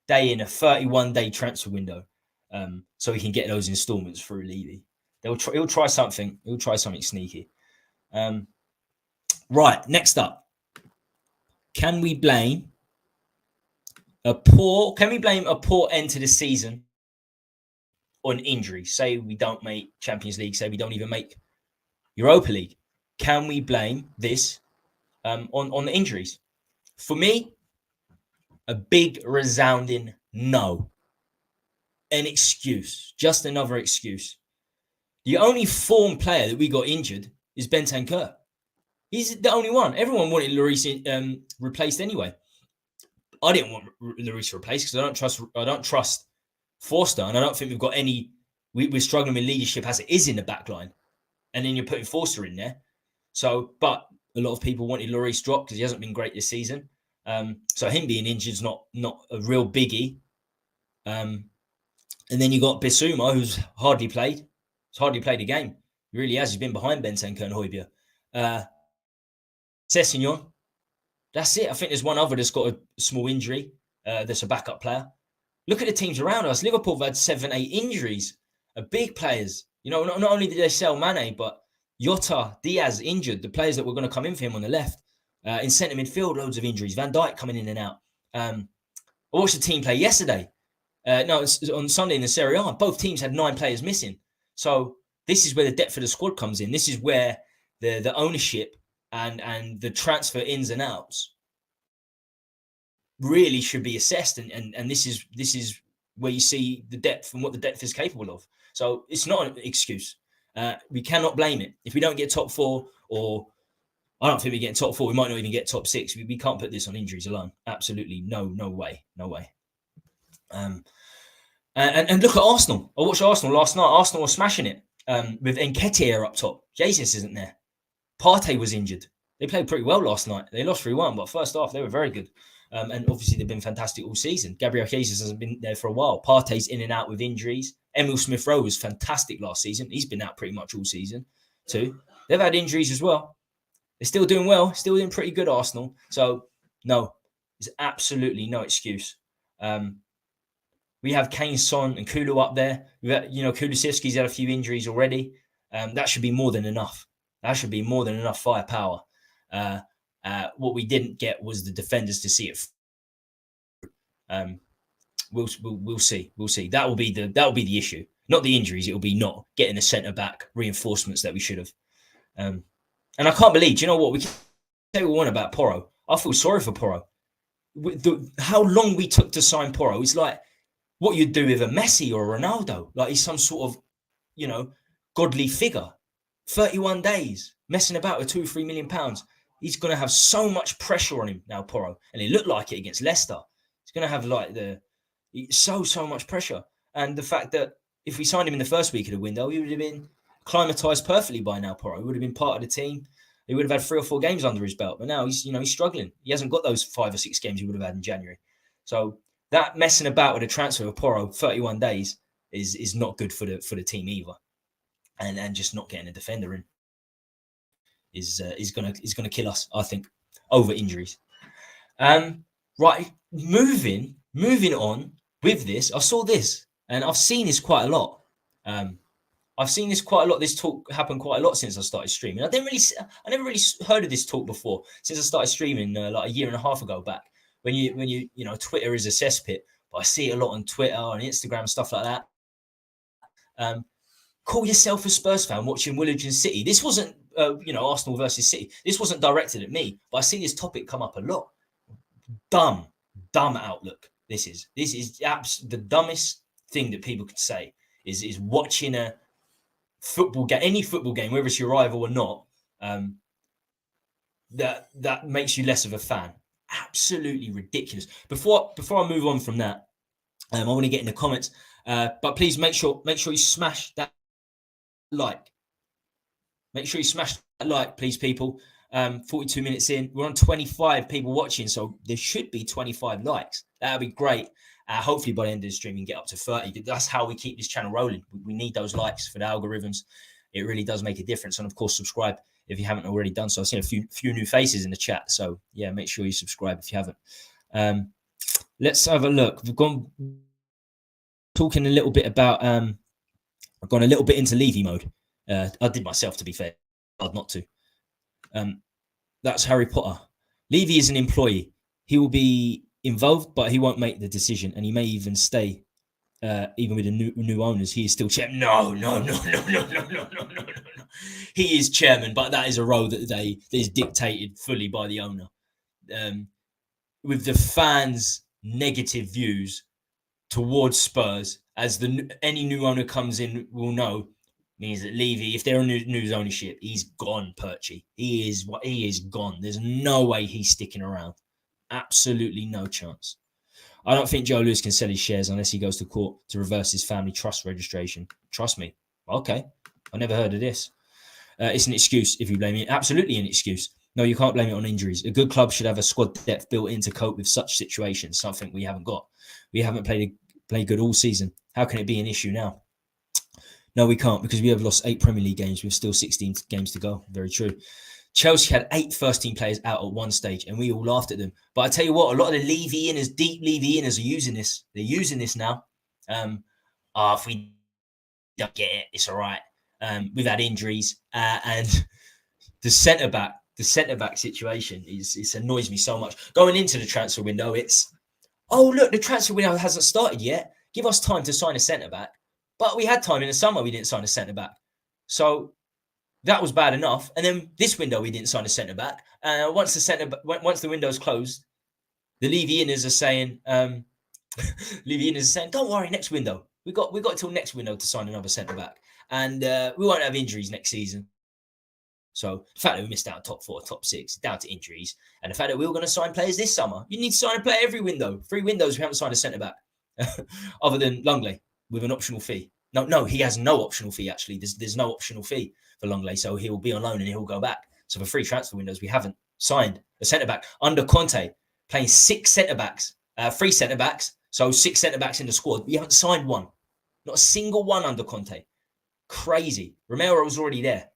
A: day in a 31-day transfer window, so he can get those installments through Levy. He'll try something. He'll try something sneaky. Right, next up. Can we blame a poor end to the season on injury? Say we don't make Champions League, say we don't even make Europa League. Can we blame this on the injuries? For me, a big resounding no. An excuse, just another excuse. The only form player that we got injured is Bentancur. He's the only one. Everyone wanted Lloris replaced anyway. I didn't want Lloris replaced because I don't trust Forster, and I don't think we've got any. We're struggling with leadership as it is in the back line, and then you're putting Forster in there. So, but a lot of people wanted Lloris dropped because he hasn't been great this season. So him being injured is not a real biggie. And then you got Bissouma, who's hardly played. He's hardly played a game. He really has. He's been behind Bentancur and Højbjerg. Sessegnon. That's it. I think there's one other that's got a small injury. That's a backup player. Look at the teams around us. Liverpool have had 7-8 injuries. Big players. You know, not only did they sell Mane, but Jota, Diaz injured. The players that were going to come in for him on the left. In centre midfield, loads of injuries. Van Dijk coming in and out. I watched the team play yesterday. It's on Sunday in the Serie A. Both teams had 9 players missing. So this is where the depth of the squad comes in. This is where the ownership and the transfer ins and outs really should be assessed. And this is where you see the depth and what the depth is capable of. So it's not an excuse. We cannot blame it. If we don't get top 4, or I don't think we get top 4, we might not even get top 6. We can't put this on injuries alone. Absolutely no way. And look at Arsenal. I watched Arsenal last night. Arsenal was smashing it with Nketiah up top. Jesus isn't there. Partey was injured. They played pretty well last night. They lost 3-1, but first half they were very good. And obviously they've been fantastic all season. Gabriel Jesus hasn't been there for a while. Partey's in and out with injuries. Emil Smith-Rowe was fantastic last season. He's been out pretty much all season too. They've had injuries as well. They're still doing well. Still doing pretty good, Arsenal. So no, there's absolutely no excuse. We have Kane, Son, and Kulu up there. Kulusevski's had a few injuries already. That should be more than enough. That should be more than enough firepower. What we didn't get was the defenders to see it. We'll see. We'll see. That will be the issue. Not the injuries. It will be not getting the centre back reinforcements that we should have. And I can't believe. Do you know what we can say? We want about Porro. I feel sorry for Porro. How long we took to sign Porro? It's like what you'd do with a Messi or a Ronaldo. Like he's some sort of, godly figure. 31 days, messing about with £2-3 million. He's going to have so much pressure on him now, Porro. And it looked like it against Leicester. He's going to have so much pressure. And the fact that if we signed him in the first week of the window, he would have been acclimatised perfectly by now, Porro. He would have been part of the team. He would have had 3 or 4 games under his belt. But now he's struggling. He hasn't got those 5 or 6 games he would have had in January. So that messing about with a transfer of Porro 31 days is not good for the team either. And just not getting a defender in is gonna kill us, I think, over injuries. Right, moving on with this. I saw this, and I've seen this quite a lot. This talk happened quite a lot since I started streaming. I never really heard of this talk before since I started streaming like a year and a half ago back. When you Twitter is a cesspit, but I see it a lot on Twitter and Instagram, stuff like that. Call yourself a Spurs fan watching Woolwich and City. This wasn't, Arsenal versus City. This wasn't directed at me, but I see this topic come up a lot. Dumb outlook. This is the dumbest thing that people could say is watching a football game, any football game, whether it's your rival or not. That makes you less of a fan. Absolutely ridiculous. Before I move on from that, I want to get in the comments. But please make sure you smash that like. Make sure you smash that like, please, people. 42 minutes in. We're on 25 people watching, so there should be 25 likes. That would be great. Hopefully by the end of the stream, we can get up to 30. That's how we keep this channel rolling. We need those likes for the algorithms. It really does make a difference. And of course, subscribe if you haven't already done so. I've seen a few new faces in the chat. So yeah, make sure you subscribe if you haven't. Let's have a look. We've gone talking a little bit about, I've gone a little bit into Levy mode. I did myself, to be fair. Hard not to. That's Harry Potter. Levy is an employee. He will be involved, but he won't make the decision. And he may even stay, even with the new owners. He is still chairman. No. He is chairman, but that is a role that is dictated fully by the owner. With the fans' negative views towards Spurs, as any new owner comes in will know, means that Levy, if they're a new ownership, he's gone, Perchy. He is gone. There's no way he's sticking around. Absolutely no chance. I don't think Joe Lewis can sell his shares unless he goes to court to reverse his family trust registration. Trust me. Okay. I never heard of this. It's an excuse if you blame it. Absolutely an excuse. No, you can't blame it on injuries. A good club should have a squad depth built in to cope with such situations, something we haven't got. We haven't played good all season. How can it be an issue now? No, we can't, because we have lost 8 Premier League games with still 16 games to go. Very true. Chelsea had 8 first-team players out at one stage, and we all laughed at them. But I tell you what, a lot of the Levy-inners, deep Levy-inners are using this. They're using this now. If we don't get it, it's all right. We've had injuries. And the centre-back situation, it annoys me so much. Going into the transfer window, the transfer window hasn't started yet. Give us time to sign a centre-back. But we had time in the summer, we didn't sign a centre-back. So that was bad enough. And then this window, we didn't sign a centre-back. Once the window's closed, the Levy-inners are saying, don't worry, next window. We got till next window to sign another centre-back. And we won't have injuries next season. So the fact that we missed out top 4, top 6, down to injuries, and the fact that we were going to sign players this summer. You need to sign a player every window. 3 windows, we haven't signed a centre-back. Other than Longley. With an optional fee. No, he has no optional fee, actually. There's no optional fee for Longley, so he will be on loan and he'll go back. So for 3 transfer windows, we haven't signed a centre-back. Under Conte, playing 6 centre-backs, 3 centre-backs, so 6 centre-backs in the squad. We haven't signed one. Not a single one under Conte. Crazy. Romero was already there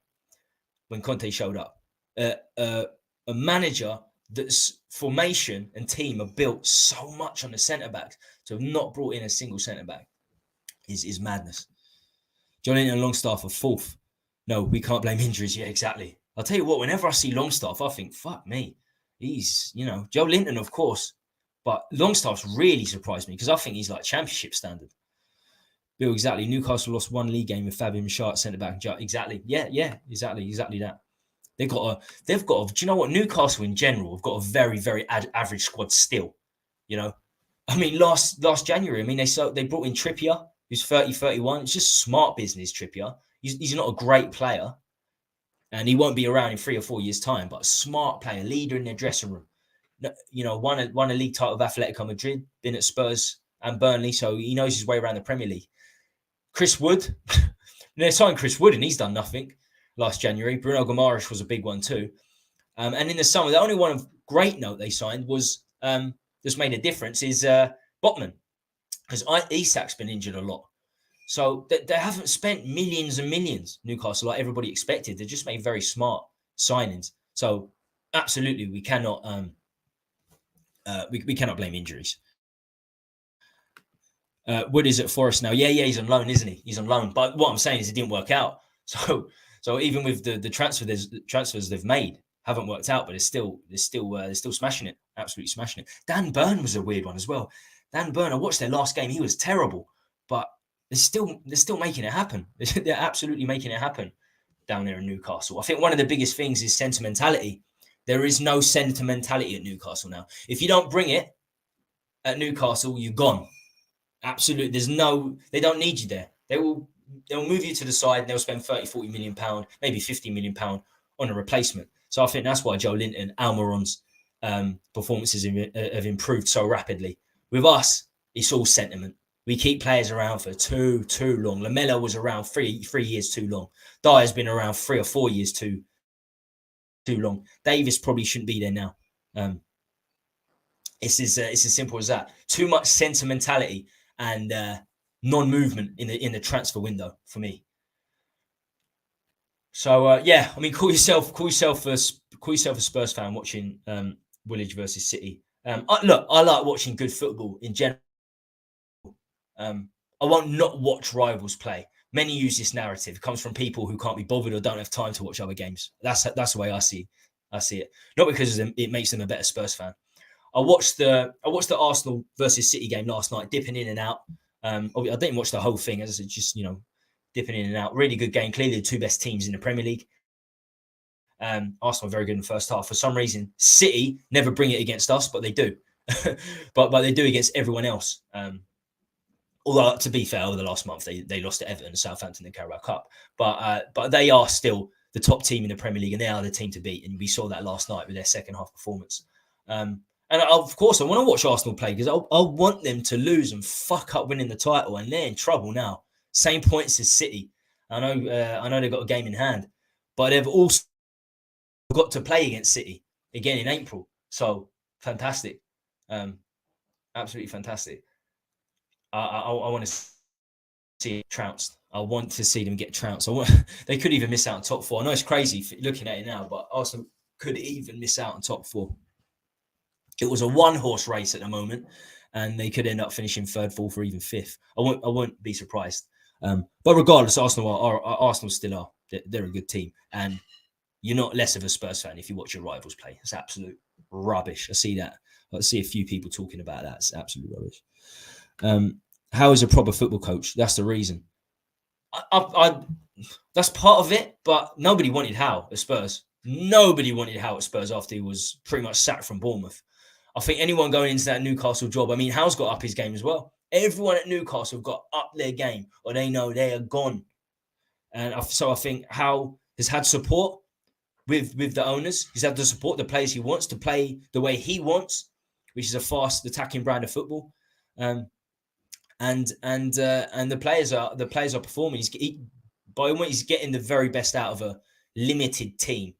A: when Conte showed up. A manager that's formation and team are built so much on the centre-backs to have not brought in a single centre-back. Is madness. John Linton and Longstaff are 4th. No, we can't blame injuries. Yeah, exactly. I'll tell you what, whenever I see Longstaff, I think, fuck me. He's, Joe Linton, of course. But Longstaff's really surprised me because I think he's like championship standard. Bill, exactly. Newcastle lost 1 league game with Fabian Schär at centre-back. Exactly. Yeah, exactly that. They've got do you know what? Newcastle in general have got a very, very average squad still. I mean, last January, they brought in Trippier, who's 30, 31. It's just smart business, Trippier. He's not a great player, and he won't be around in 3 or 4 years' time, but a smart player, leader in their dressing room. Won a league title with Atletico Madrid, been at Spurs and Burnley, so he knows his way around the Premier League. Chris Wood, they signed Chris Wood, and he's done nothing last January. Bruno Guimaraes was a big one too. And in the summer, the only one of great note they signed was that's made a difference is Botman, because Isak's been injured a lot. So they haven't spent millions and millions, Newcastle, like everybody expected. They just made very smart signings. So absolutely, we cannot we cannot blame injuries. Wood is at Forest now. Yeah, he's on loan, isn't he? He's on loan. But what I'm saying is it didn't work out. So even with the transfers they've made haven't worked out, but they're still smashing it. Absolutely smashing it. Dan Burn was a weird one as well. Dan Burn, I watched their last game. He was terrible, but they're still making it happen. They're absolutely making it happen down there in Newcastle. I think one of the biggest things is sentimentality. There is no sentimentality at Newcastle now. If you don't bring it at Newcastle, you're gone. Absolutely. They don't need you there. They'll move you to the side and they'll spend 30, 40 million pound, maybe 50 million pound on a replacement. So I think that's why Joe Linton, Almiron's performances have improved so rapidly. With us, it's all sentiment. We keep players around for too long. Lamela was around 3 years too long. Dyer's been around 3 or 4 years too long. Davis probably shouldn't be there now. It's as simple as that. Too much sentimentality and non-movement in the transfer window for me. So yeah, I mean, call yourself a Spurs fan watching Woolwich versus City. Look, I like watching good football in general. I won't not watch rivals play. Many use this narrative. It comes from people who can't be bothered or don't have time to watch other games. That's the way I see it. Not because it makes them a better Spurs fan. I watched the Arsenal versus City game last night, dipping in and out. I didn't watch the whole thing, as it's just dipping in and out. Really good game. Clearly the two best teams in the Premier League. Arsenal very good in the first half. For some reason, City never bring it against us, but they do. but they do against everyone else. Although, to be fair, over the last month, they lost to Everton, Southampton, and Carabao Cup. But they are still the top team in the Premier League, and they are the team to beat. And we saw that last night with their second half performance. And of course, I want to watch Arsenal play because I want them to lose and fuck up winning the title, and they're in trouble now. Same points as City. I know they've got a game in hand, but they've also got to play against City again in April. So fantastic, absolutely fantastic. I want to see it trounced. I want to see them get trounced. They could even miss out on top four. I know it's crazy looking at it now, but Arsenal could even miss out on top four. It was a one-horse race at the moment, and they could end up finishing third, fourth, or even fifth. I won't be surprised. But regardless, Arsenal still are. They're a good team, and you're not less of a Spurs fan if you watch your rivals play. It's absolute rubbish. I see that. I see a few people talking about that. It's absolute rubbish. How is a proper football coach? That's the reason. That's part of it, but nobody wanted Howe at Spurs. Nobody wanted Howe at Spurs after he was pretty much sacked from Bournemouth. I think anyone going into that Newcastle job, I mean, Howe's got up his game as well. Everyone at Newcastle got up their game, or they know they are gone. And so I think Howe has had support with the owners. He's had to support the players he wants to play the way he wants, which is a fast attacking brand of football. And the players are performing. He's getting the very best out of a limited team.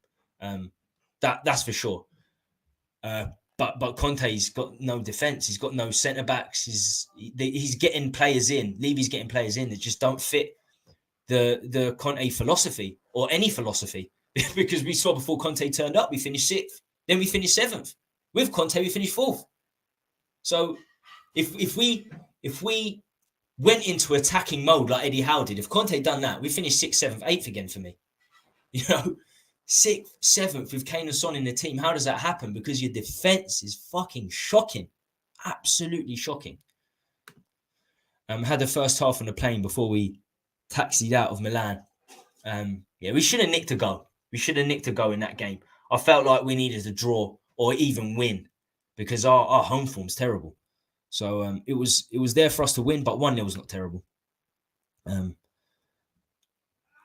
A: That's for sure. But Conte's got no defense. He's got no centre backs. He's getting players in. Levy's getting players in that just don't fit the Conte philosophy or any philosophy. Because we saw before Conte turned up, we finished 6th. Then we finished 7th. With Conte, we finished 4th. So if we went into attacking mode like Eddie Howe did, if Conte done that, we finished 6th, 7th, 8th again for me. 6th, 7th with Kane and Son in the team. How does that happen? Because your defense is fucking shocking. Absolutely shocking. Had the first half on the plane before we taxied out of Milan. We should have nicked a goal. We should have nicked a goal in that game. I felt like we needed a draw or even win because our home form's terrible. So it was there for us to win, but 1-0 was not terrible.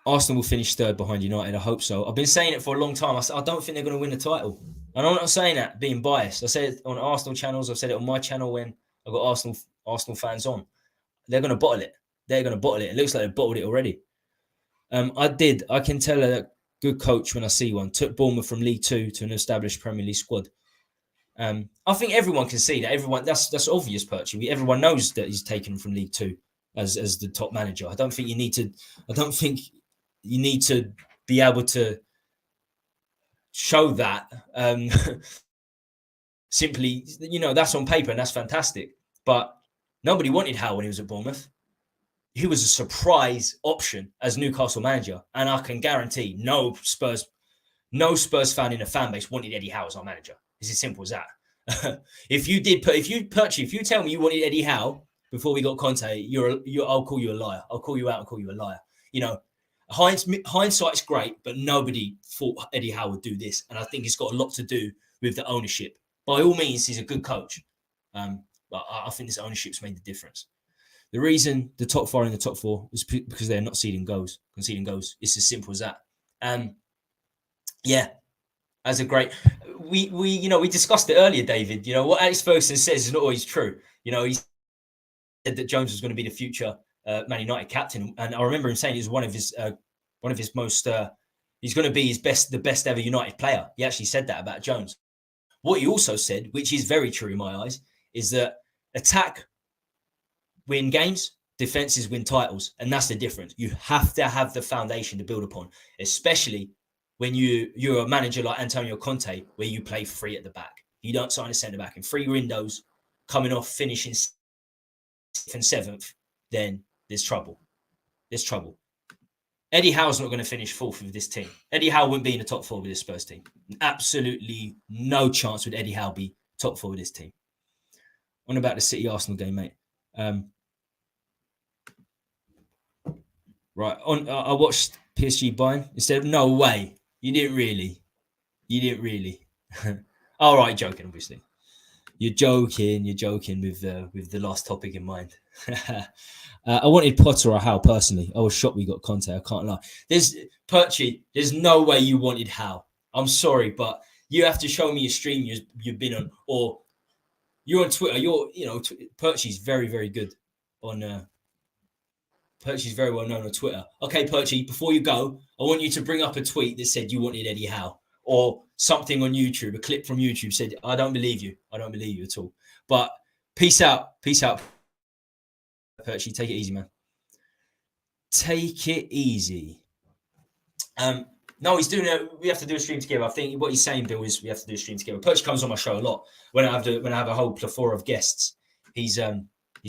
A: Arsenal will finish 3rd behind United. I hope so. I've been saying it for a long time. I don't think they're going to win the title. And I'm not saying that being biased. I said it on Arsenal channels. I've said it on my channel when I got Arsenal fans on. They're going to bottle it. They're going to bottle it. It looks like they've bottled it already. I can tell a good coach when I see one. Took Bournemouth from League 2 to an established Premier League squad. I think everyone can see that. That's obvious, Perchy. Everyone knows that he's taken from League 2 as the top manager. I don't think you need to be able to show that. Simply, that's on paper and that's fantastic. But nobody wanted Howe when he was at Bournemouth. He was a surprise option as Newcastle manager, and I can guarantee no Spurs fan in the fan base wanted Eddie Howe as our manager. It's as simple as that. If you tell me you wanted Eddie Howe before we got Conte, I'll call you a liar. I'll call you out and call you a liar. Hindsight's great, but nobody thought Eddie Howe would do this, and I think it's got a lot to do with the ownership. By all means, he's a good coach, but I think this ownership's made the difference. The reason the top 4 in the top 4 is because they're not conceding goals. It's as simple as that. As a great, we discussed it earlier, David. What Alex Ferguson says is not always true. He said that Jones was going to be the future Man United captain, and I remember him saying he was one of his most. He's going to be the best ever United player. He actually said that about Jones. what he also said, which is very true in my eyes, is that attack win games, defenses win titles. And that's the difference. You have to have the foundation to build upon, especially when you're a manager like Antonio Conte, where you play free at the back. You don't sign a centre-back in 3 windows, coming off, finishing 6th and 7th, then there's trouble. There's trouble. Eddie Howe's not going to finish 4th with this team. Eddie Howe wouldn't be in the top 4 with this Spurs team. Absolutely no chance would Eddie Howe be top 4 with this team. On about the City-Arsenal game, mate. Right. I watched PSG Bayern. Instead, no way. You didn't really. All right, joking, obviously. You're joking with the last topic in mind. I wanted Potter or Howe personally. I was shocked we got Conte. I can't lie. There's no way you wanted Howe. I'm sorry, but you have to show me a stream you've been on, or you're on Twitter. Perchy's very, very good on. Perchy's very well known on Twitter. Okay, Perchy, before you go, I want you to bring up a tweet that said you wanted Eddie Howe, or something on YouTube, a clip from YouTube said, I don't believe you. I don't believe you at all. But peace out. Peace out. Perchy, take it easy, man. Take it easy. No, he's doing it. We have to do a stream together. I think what he's saying, Bill, is we have to do a stream together. Perchy comes on my show a lot. When I have a whole plethora of guests, he's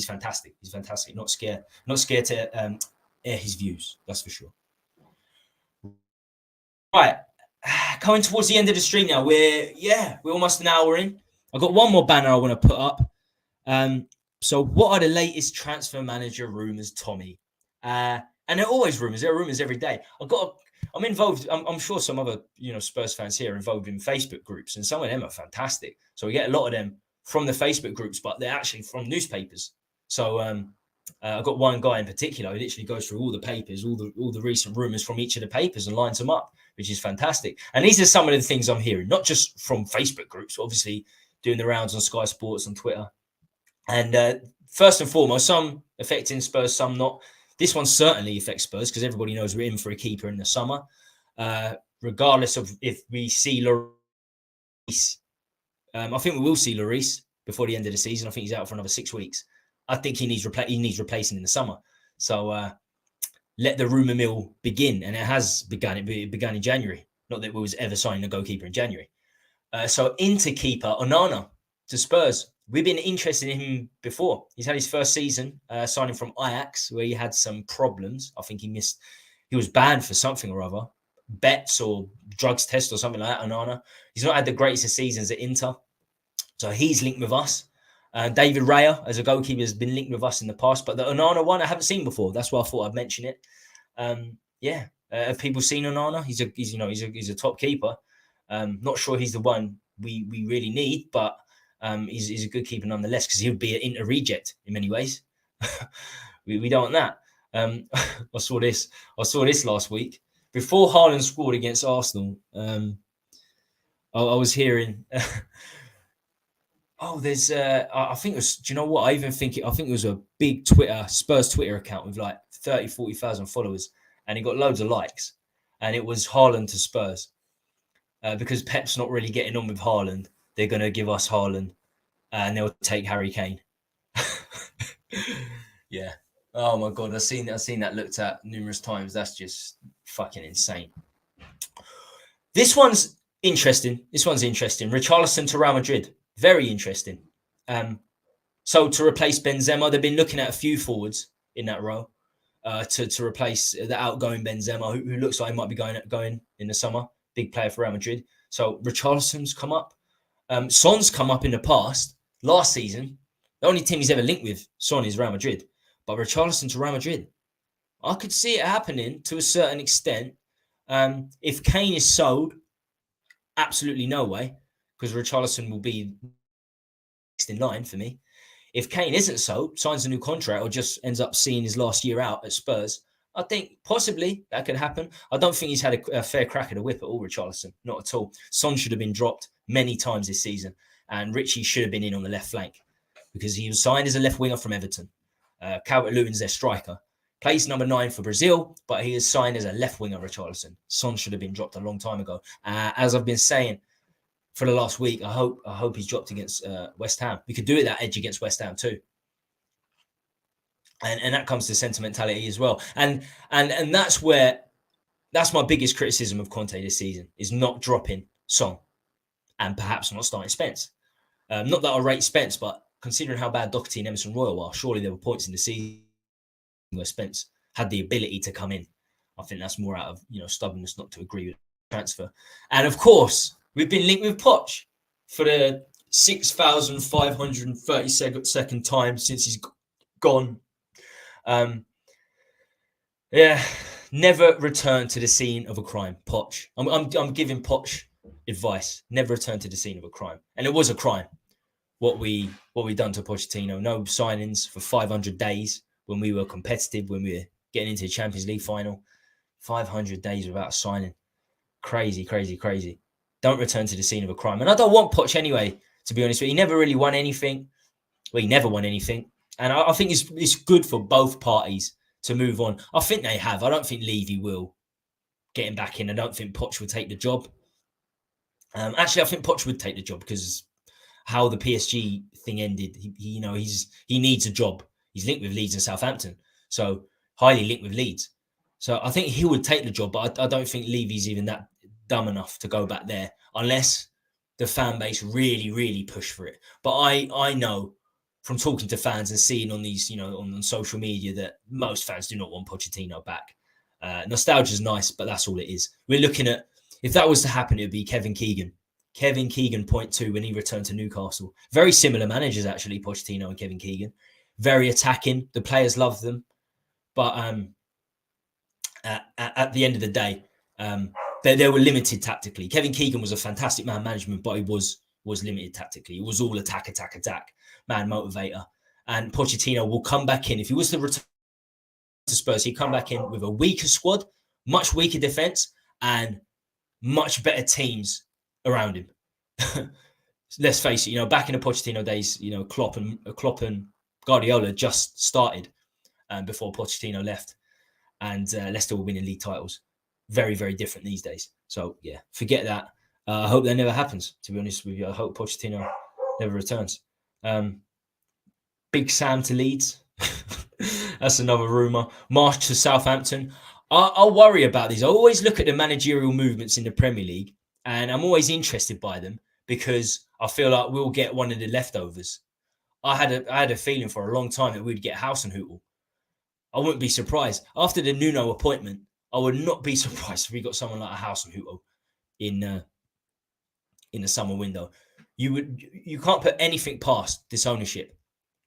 A: fantastic. He's fantastic. Not scared to air his views. That's for sure. Right. Coming towards the end of the stream now. We're almost an hour in. I've got one more banner I want to put up. So what are the latest transfer manager rumours, Tommy? And they're always rumours. There are rumours every day. I'm involved. I'm sure some other Spurs fans here are involved in Facebook groups, and some of them are fantastic. So we get a lot of them from the Facebook groups, but they're actually from newspapers. So I've got one guy in particular who literally goes through all the papers, all the recent rumours from each of the papers and lines them up, which is fantastic. And these are some of the things I'm hearing, not just from Facebook groups, obviously doing the rounds on Sky Sports and Twitter. And first and foremost, some affecting Spurs, some not. This one certainly affects Spurs because everybody knows we're in for a keeper in the summer. Regardless of if we see Lloris, I think we will see Lloris before the end of the season. I think he's out for another 6 weeks. I think he needs replacing in the summer. So let the rumour mill begin. And it has begun. It began in January. Not that we was ever signing a goalkeeper in January. So into keeper Onana to Spurs. We've been interested in him before. He's had his first season signing from Ajax, where he had some problems. I think he was banned for something or other, bets or drugs test or something like that. Onana. He's not had the greatest of seasons at Inter. So he's linked with us. David Raya, as a goalkeeper, has been linked with us in the past. But the Onana one, I haven't seen before. That's why I thought I'd mention it. Have people seen Onana? He's a top keeper. Not sure he's the one we really need, but he's a good keeper nonetheless, because he would be an Inter reject in many ways. we don't want that. I saw this last week before Haaland scored against Arsenal. I was hearing. There's. I think it was. Do you know what? I think it was a big Spurs Twitter account with like 40,000 followers, and it got loads of likes. And it was Haaland to Spurs, because Pep's not really getting on with Haaland. They're going to give us Haaland, and they'll take Harry Kane. Yeah. Oh my God, I've seen that looked at numerous times. That's just fucking insane. This one's interesting. Richarlison to Real Madrid. Very interesting. So to replace Benzema, they've been looking at a few forwards in that row to replace the outgoing Benzema, who looks like he might be going in the summer. Big player for Real Madrid. So Richarlison's come up. Son's come up in the past. Last season, the only team he's ever linked with, Son, is Real Madrid. But Richarlison to Real Madrid, I could see it happening to a certain extent. If Kane is sold, absolutely no way, because Richarlison will be next in line for me. If Kane isn't sold, signs a new contract, or just ends up seeing his last year out at Spurs, I think possibly that could happen. I don't think he's had a fair crack at a whip at all, Richarlison. Not at all. Son should have been dropped many times this season, and Richie should have been in on the left flank, because he was signed as a left winger from Everton. Calvert-Lewin's their striker. Plays number 9 for Brazil, but he is signed as a left winger, Richarlison. Son should have been dropped a long time ago. As I've been saying, for the last week. I hope he's dropped against West Ham. We could do it that edge against West Ham too. And that comes to sentimentality as well. And that's my biggest criticism of Conte this season, is not dropping Son and perhaps not starting Spence. Not that I rate Spence, but considering how bad Doherty and Emerson Royal are, surely there were points in the season where Spence had the ability to come in. I think that's more out of stubbornness not to agree with the transfer. And of course, we've been linked with Poch for the 6,532nd time since he's gone. Never return to the scene of a crime, Poch. I'm giving Poch advice. Never return to the scene of a crime. And it was a crime what we done to Pochettino. No signings for 500 days when we were competitive, when we were getting into the Champions League final. 500 days without a signing. Crazy, crazy, crazy. Don't return to the scene of a crime. And I don't want Poch anyway, to be honest with you. He never really won anything. Well, he never won anything. And I think it's good for both parties to move on. I think they have. I don't think Levy will get him back in. I don't think Poch will take the job. Actually, I think Poch would take the job because how the PSG thing ended. He needs a job. He's linked with Leeds and Southampton, so highly linked with Leeds. So I think he would take the job, but I don't think Levy's even that dumb enough to go back there unless the fan base really, really push for it. But I know from talking to fans and seeing on these, on social media, that most fans do not want Pochettino back. Nostalgia is nice, but that's all it is. We're looking at, if that was to happen, it would be Kevin Keegan. Kevin Keegan, 0.2 when he returned to Newcastle. Very similar managers, actually, Pochettino and Kevin Keegan. Very attacking. The players love them. But at the end of the day, they were limited tactically. Kevin Keegan was a fantastic man management, but he was limited tactically. It was all attack, man motivator. And Pochettino will come back in. If he was to return to Spurs, he'd come back in with a weaker squad, much weaker defence, and much better teams around him. Let's face it, back in the Pochettino days, Klopp and Guardiola just started before Pochettino left, and Leicester were winning league titles. Very, very different these days. So, yeah, forget that. I hope that never happens, to be honest with you. I hope Pochettino never returns. Big Sam to Leeds. That's another rumour. March to Southampton. I'll worry about these. I always look at the managerial movements in the Premier League, and I'm always interested by them because I feel like we'll get one of the leftovers. I had a feeling for a long time that we'd get Hasenhüttl. I wouldn't be surprised. After the Nuno appointment, I would not be surprised if we got someone like a Hasenhüttl in the summer window. You can't put anything past this ownership.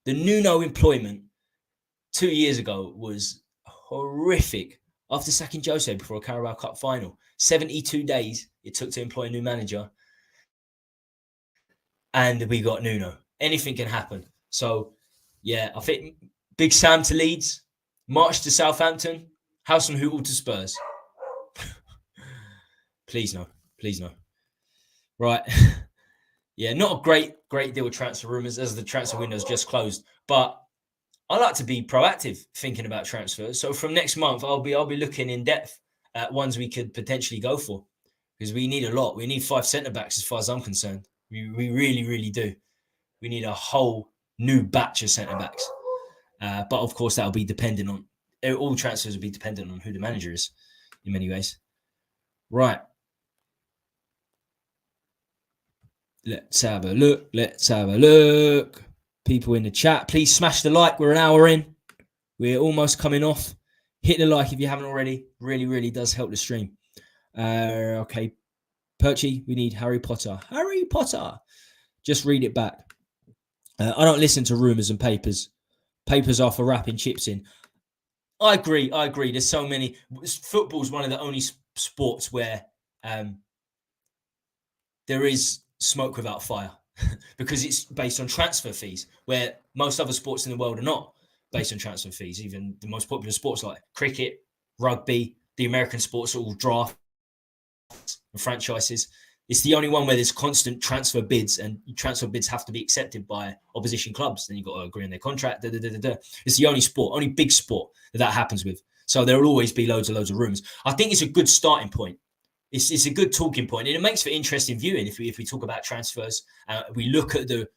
A: The Nuno employment 2 years ago was horrific. After sacking Jose before a Carabao Cup final, 72 days it took to employ a new manager, and we got Nuno. Anything can happen. So, yeah, I think Big Sam to Leeds, March to Southampton, Hasenhüttl to Spurs. Please no. Right. Yeah, not a great deal of transfer rumours as the transfer window's just closed. But I like to be proactive thinking about transfers. So from next month, I'll be looking in depth at ones we could potentially go for, because we need a lot. We need 5 centre-backs as far as I'm concerned. We really, really do. We need a whole new batch of centre-backs. But of course, that'll be dependent on, all transfers will be dependent on who the manager is in many ways. Right. Let's have a look. People in the chat, please smash the like. We're an hour in. We're almost coming off. Hit the like if you haven't already. Really, really does help the stream. Okay. Perchy, we need Harry Potter. Harry Potter. Just read it back. I don't listen to rumours and papers. Papers are for wrapping chips in. I agree. There's so many. Football's one of the only sports where there is smoke without fire because it's based on transfer fees, where most other sports in the world are not based on transfer fees. Even the most popular sports like cricket, rugby, the American sports are all draft and franchises. It's the only one where there's constant transfer bids, and transfer bids have to be accepted by opposition clubs. Then you've got to agree on their contract. It's the only big sport that happens with. So there will always be loads of rumors. I think it's a good starting point it's a good talking point, and it makes for interesting viewing if we talk about transfers. We look at the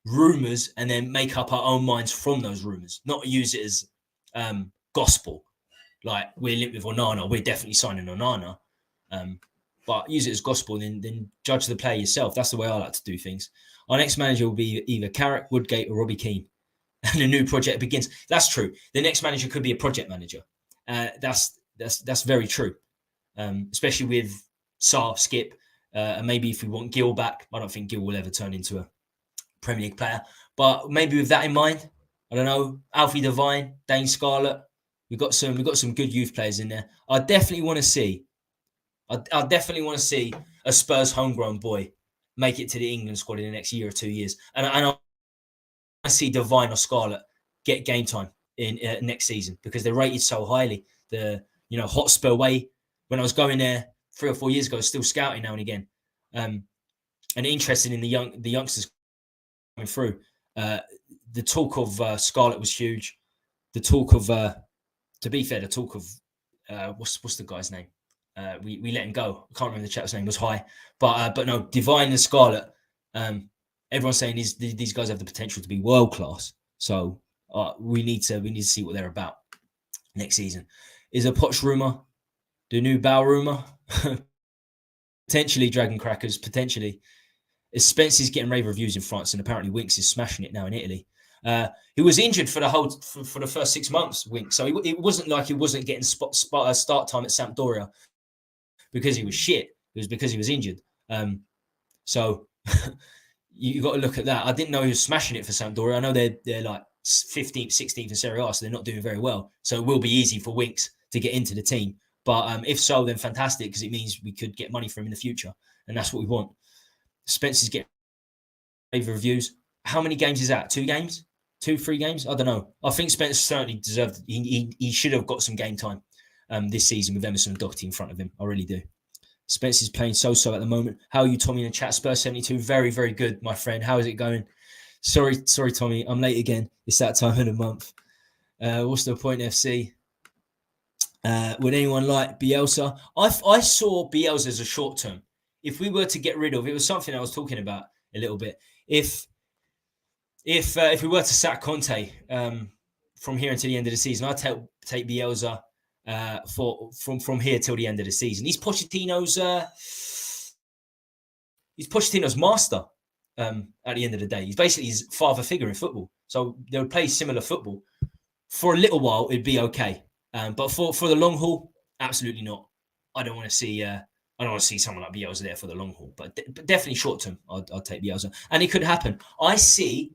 A: rumours and then make up our own minds from those rumours, not use it as gospel. Like, we're linked with Onana, we're definitely signing Onana. But use it as gospel, and then judge the player yourself. That's the way I like to do things. Our next manager will be either Carrick, Woodgate, or Robbie Keane, and a new project begins. That's true. The next manager could be a project manager. That's very true. Especially with Sarr, Skip, and maybe if we want Gill back. I don't think Gill will ever turn into a Premier League player, but maybe with that in mind, I don't know, Alfie Devine, Dane Scarlett, we've got some good youth players in there. I definitely want to see a Spurs homegrown boy make it to the England squad in the next year or 2 years, and I see Devine or Scarlett get game time in next season, because they're rated so highly. The Hotspur way, when I was going there 3 or 4 years ago, still scouting now and again, and interested in the youngsters coming through. The talk of Scarlett was huge. The talk of, to be fair, what's the guy's name? We let him go. I can't remember the chap's name. Was high, but no, Devine and Scarlett. Everyone's saying these guys have the potential to be world class. So we need to see what they're about next season. Is a Poch rumor, the new Bow rumor, potentially Dragon Crackers, potentially. Spence is getting rave reviews in France, and apparently Winks is smashing it now in Italy. He was injured for the first 6 months, Winks, so it wasn't like he wasn't getting start time at Sampdoria because he was shit. It was because he was injured. So you got to look at that. I didn't know he was smashing it for Sampdoria. I know they're like 15th, 16th in Serie A, so they're not doing very well. So it will be easy for Winks to get into the team. But if so, then fantastic, because it means we could get money for him in the future, and that's what we want. Spencer's getting rave reviews. How many games is that? 2 games? 2-3 games? I don't know. I think Spencer certainly deserved. He should have got some game time this season with Emerson and Doherty in front of him. I really do. Spencer's playing so-so at the moment. How are you, Tommy, in the chat? Spurs 72. Very, very good, my friend. How is it going? Sorry, Tommy. I'm late again. It's that time of the month. What's the point, FC? Would anyone like Bielsa? I saw Bielsa as a short term. If we were to get rid of, it was something I was talking about a little bit. If we were to sack Conte from here until the end of the season, I'd take Bielsa from here till the end of the season. He's Pochettino's master at the end of the day. He's basically his father figure in football. So they would play similar football. For a little while, it'd be okay. But for the long haul, absolutely not. I don't want to see someone like Bielsa there for the long haul. But definitely short term, I'd take Bielsa. And it could happen. I see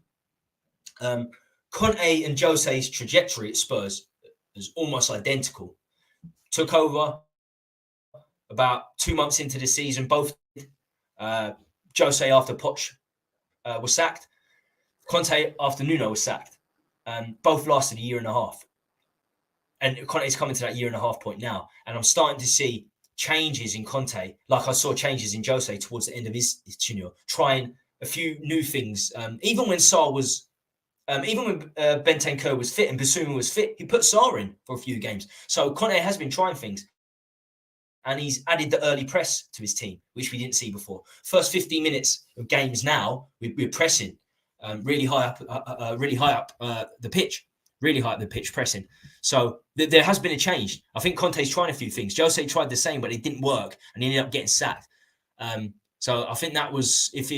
A: Conte and Jose's trajectory at Spurs is almost identical. Took over about 2 months into the season. Both Jose after Poch was sacked. Conte after Nuno was sacked. Both lasted a year and a half. And Conte's coming to that year and a half point now. And I'm starting to see changes in Conte, like I saw changes in Jose towards the end of his tenure, trying a few new things. Even when Sarr was, even when Bentancur was fit and Basuma was fit, he put Sarr in for a few games. So Conte has been trying things. And he's added the early press to his team, which we didn't see before. First 15 minutes of games now, we're pressing really high up the pitch. Really high up the pitch pressing. So there has been a change. I think Conte's trying a few things. Jose tried the same, but it didn't work, and he ended up getting sacked. So I think that was, if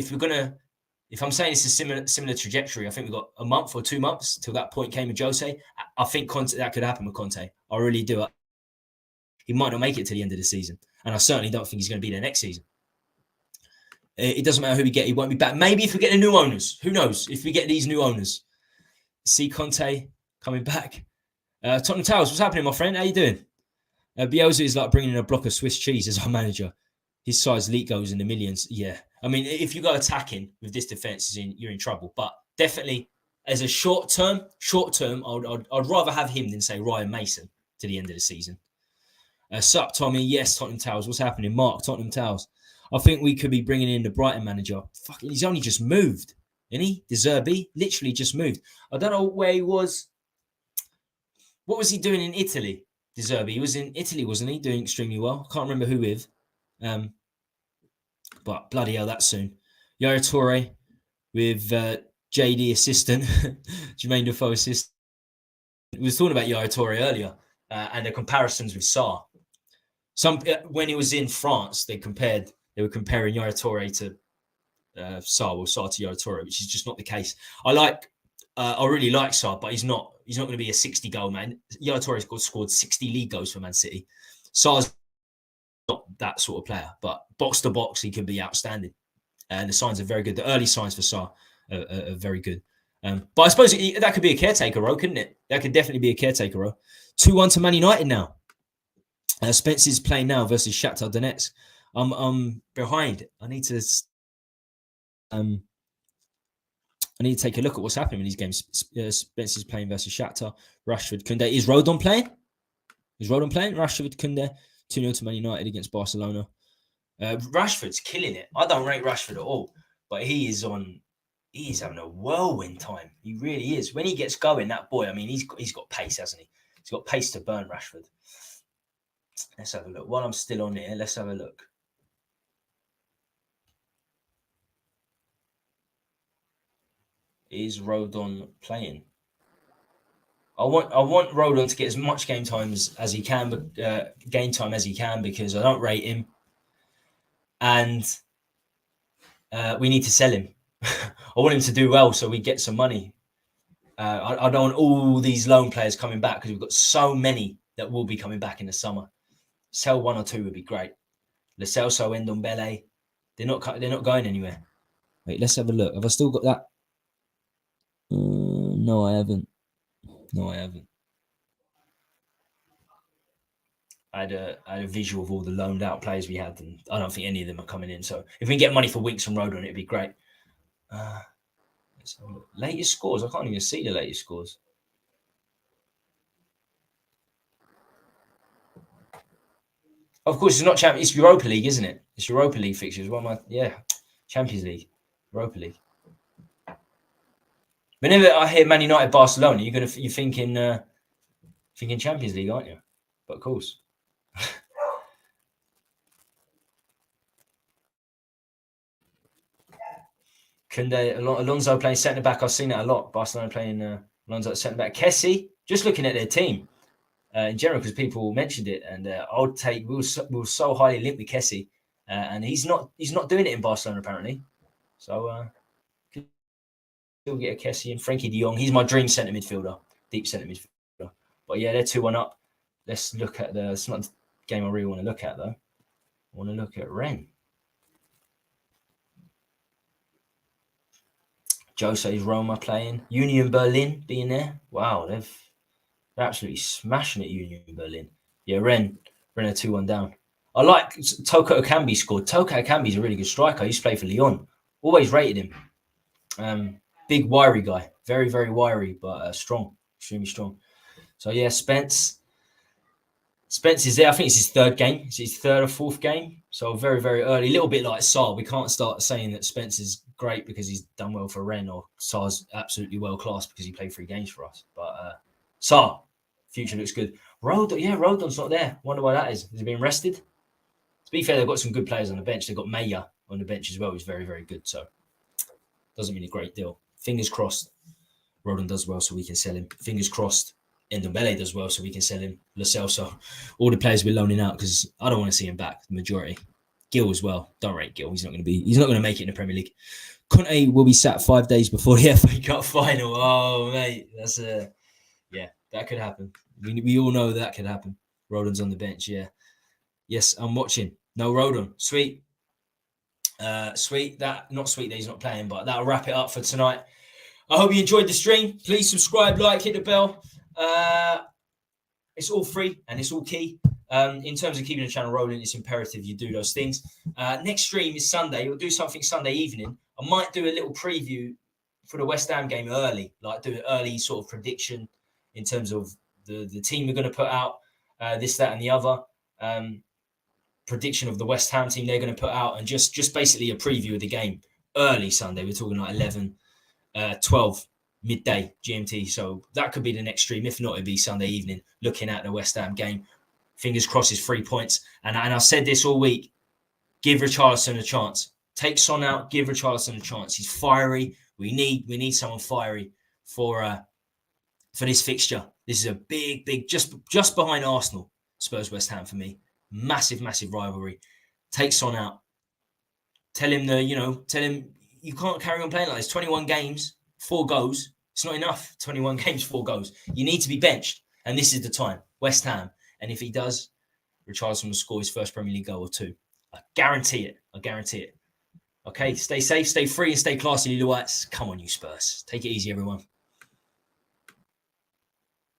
A: I'm saying it's a similar trajectory, I think we've got a month or 2 months till that point came with Jose. I think that could happen with Conte. I really do. He might not make it to the end of the season, and I certainly don't think he's going to be there next season. It doesn't matter who we get; he won't be back. Maybe if we get the new owners, who knows? If we get these new owners, see Conte coming back. Tottenham Towers, what's happening, my friend? How you doing? Bielsa is like bringing in a block of Swiss cheese as our manager. His size league goes in the millions. Yeah, I mean, if you go attacking with this defense, you're in trouble. But definitely, as a short term, I'd rather have him than say Ryan Mason to the end of the season. Sup, Tommy? Yes, Tottenham Towers. What's happening, Mark? Tottenham Towers. I think we could be bringing in the Brighton manager. Fucking, he's only just moved, isn't he? De Zerbi literally just moved. I don't know where he was. What was he doing in Italy? De Zerbi. He was in Italy, wasn't he? Doing extremely well. I can't remember who with. But bloody hell, that's soon. Yaya Toure with JD assistant, Jermaine Defoe assistant. We was talking about Yaya Toure earlier and the comparisons with Sarr. When he was in France, they were comparing Yaya Toure to Sarr, or Sarr to Yaya Toure, which is just not the case. I really like Sarr, but he's not going to be a 60 goal man. Yaya Toure's scored 60 league goals for Man City. Sarr's not that sort of player, but box to box, he could be outstanding. And the signs are very good. The early signs for Sarr are very good. But I suppose that could be a caretaker role, couldn't it? That could definitely be a caretaker role. 2-1 to Man United now. Spence is playing now versus Shakhtar Donetsk. I'm behind. I need to take a look at what's happening in these games. Spence is playing versus Shakhtar. Rashford, Kunde. Is Rodon playing? Rashford, Kunde. 2-0 to Man United against Barcelona. Rashford's killing it. I don't rate Rashford at all, but he is having a whirlwind time. He really is. When he gets going, that boy, I mean, he's got pace, hasn't he? He's got pace to burn, Rashford. Let's have a look. While I'm still on here, let's have a look. Is Rodon playing? I want Rodon to get as much game time as he can, because I don't rate him, and we need to sell him. I want him to do well so we get some money. I don't want all these loan players coming back because we've got so many that will be coming back in the summer. Sell 1 or 2 would be great. Lo Celso, Ndombele, they're not going anywhere. Wait, let's have a look. Have I still got that? No, I haven't. I had a visual of all the loaned out players we had, and I don't think any of them are coming in. So if we can get money for Winks and Rodon, it'd be great. Let's have a look. Latest scores. I can't even see the latest scores. Of course, it's not Champions. It's Europa League, isn't it? It's Europa League fixtures. Champions League, Europa League. Whenever I hear Man United, Barcelona, you're thinking Champions League, aren't you? But of course. Kunde, Alonso playing centre back. I've seen that a lot. Barcelona playing Alonso at centre back. Kessie, just looking at their team in general, because people mentioned it, and we were so highly linked with Kessie, and he's not doing it in Barcelona apparently. So still get a Kessie and Frankie de Jong. He's my dream centre midfielder, deep centre midfielder. But yeah, they're 2-1 up. Let's look at it's not the game I really want to look at though. I want to look at Rennes. Jose's Roma playing. Union Berlin being there. Wow, they're absolutely smashing it, Union Berlin. Yeah, Rennes are 2-1 down. I like Toka Akambi scored. Toka Akambi's a really good striker. I used to play for Lyon. Always rated him. Big, wiry guy. Very, very wiry, but strong. Extremely strong. So, yeah, Spence is there. I think it's his third game. It's his third or fourth game. So, very, very early. A little bit like Sarr. We can't start saying that Spence is great because he's done well for Rennes, or Sarr's absolutely world-class because he played 3 games for us. But Sarr, future looks good. Rodon's not there. Wonder why that is. Has he been rested? To be fair, they've got some good players on the bench. They've got Meyer on the bench as well, who's very, very good. So, doesn't mean a great deal. Fingers crossed Rodon does well so we can sell him. Fingers crossed Ndombele does well so we can sell him. Lo Celso, all the players we're loaning out, because I don't want to see him back, the majority. Gil as well. Don't rate Gil. He's not going to make it in the Premier League. Conte will be sat 5 days before the FA Cup final. Oh, mate. That's that could happen. We all know that could happen. Rodon's on the bench, yeah. Yes, I'm watching. No Rodon. Sweet. Not sweet that he's not playing, but that'll wrap it up for tonight. I hope you enjoyed the stream. Please subscribe, like, hit the bell. It's all free and it's all key. In terms of keeping the channel rolling, it's imperative you do those things. Next stream is Sunday. We'll do something Sunday evening. I might do a little preview for the West Ham game early, like do an early sort of prediction in terms of the team we're going to put out, this, that, and the other. Prediction of the West Ham team they're going to put out, and just basically a preview of the game early Sunday. We're talking like 11, 12, midday GMT. So that could be the next stream. If not, it'd be Sunday evening, looking at the West Ham game. Fingers crossed it's 3 points. And I said this all week. give Richarlison a chance. Take Son out, give Richarlison a chance. He's fiery. We need someone fiery for this fixture. This is a big, just behind Arsenal, Spurs West Ham for me. Massive rivalry. Take Son out. Tell him you can't carry on playing like this. 21 games, 4 goals. It's not enough. 21 games, 4 goals. You need to be benched. And this is the time. West Ham. And if he does, Richarlison will score his first Premier League goal or 2. I guarantee it. Okay, stay safe, stay free, and stay classy, little whites. Come on, you Spurs. Take it easy, everyone.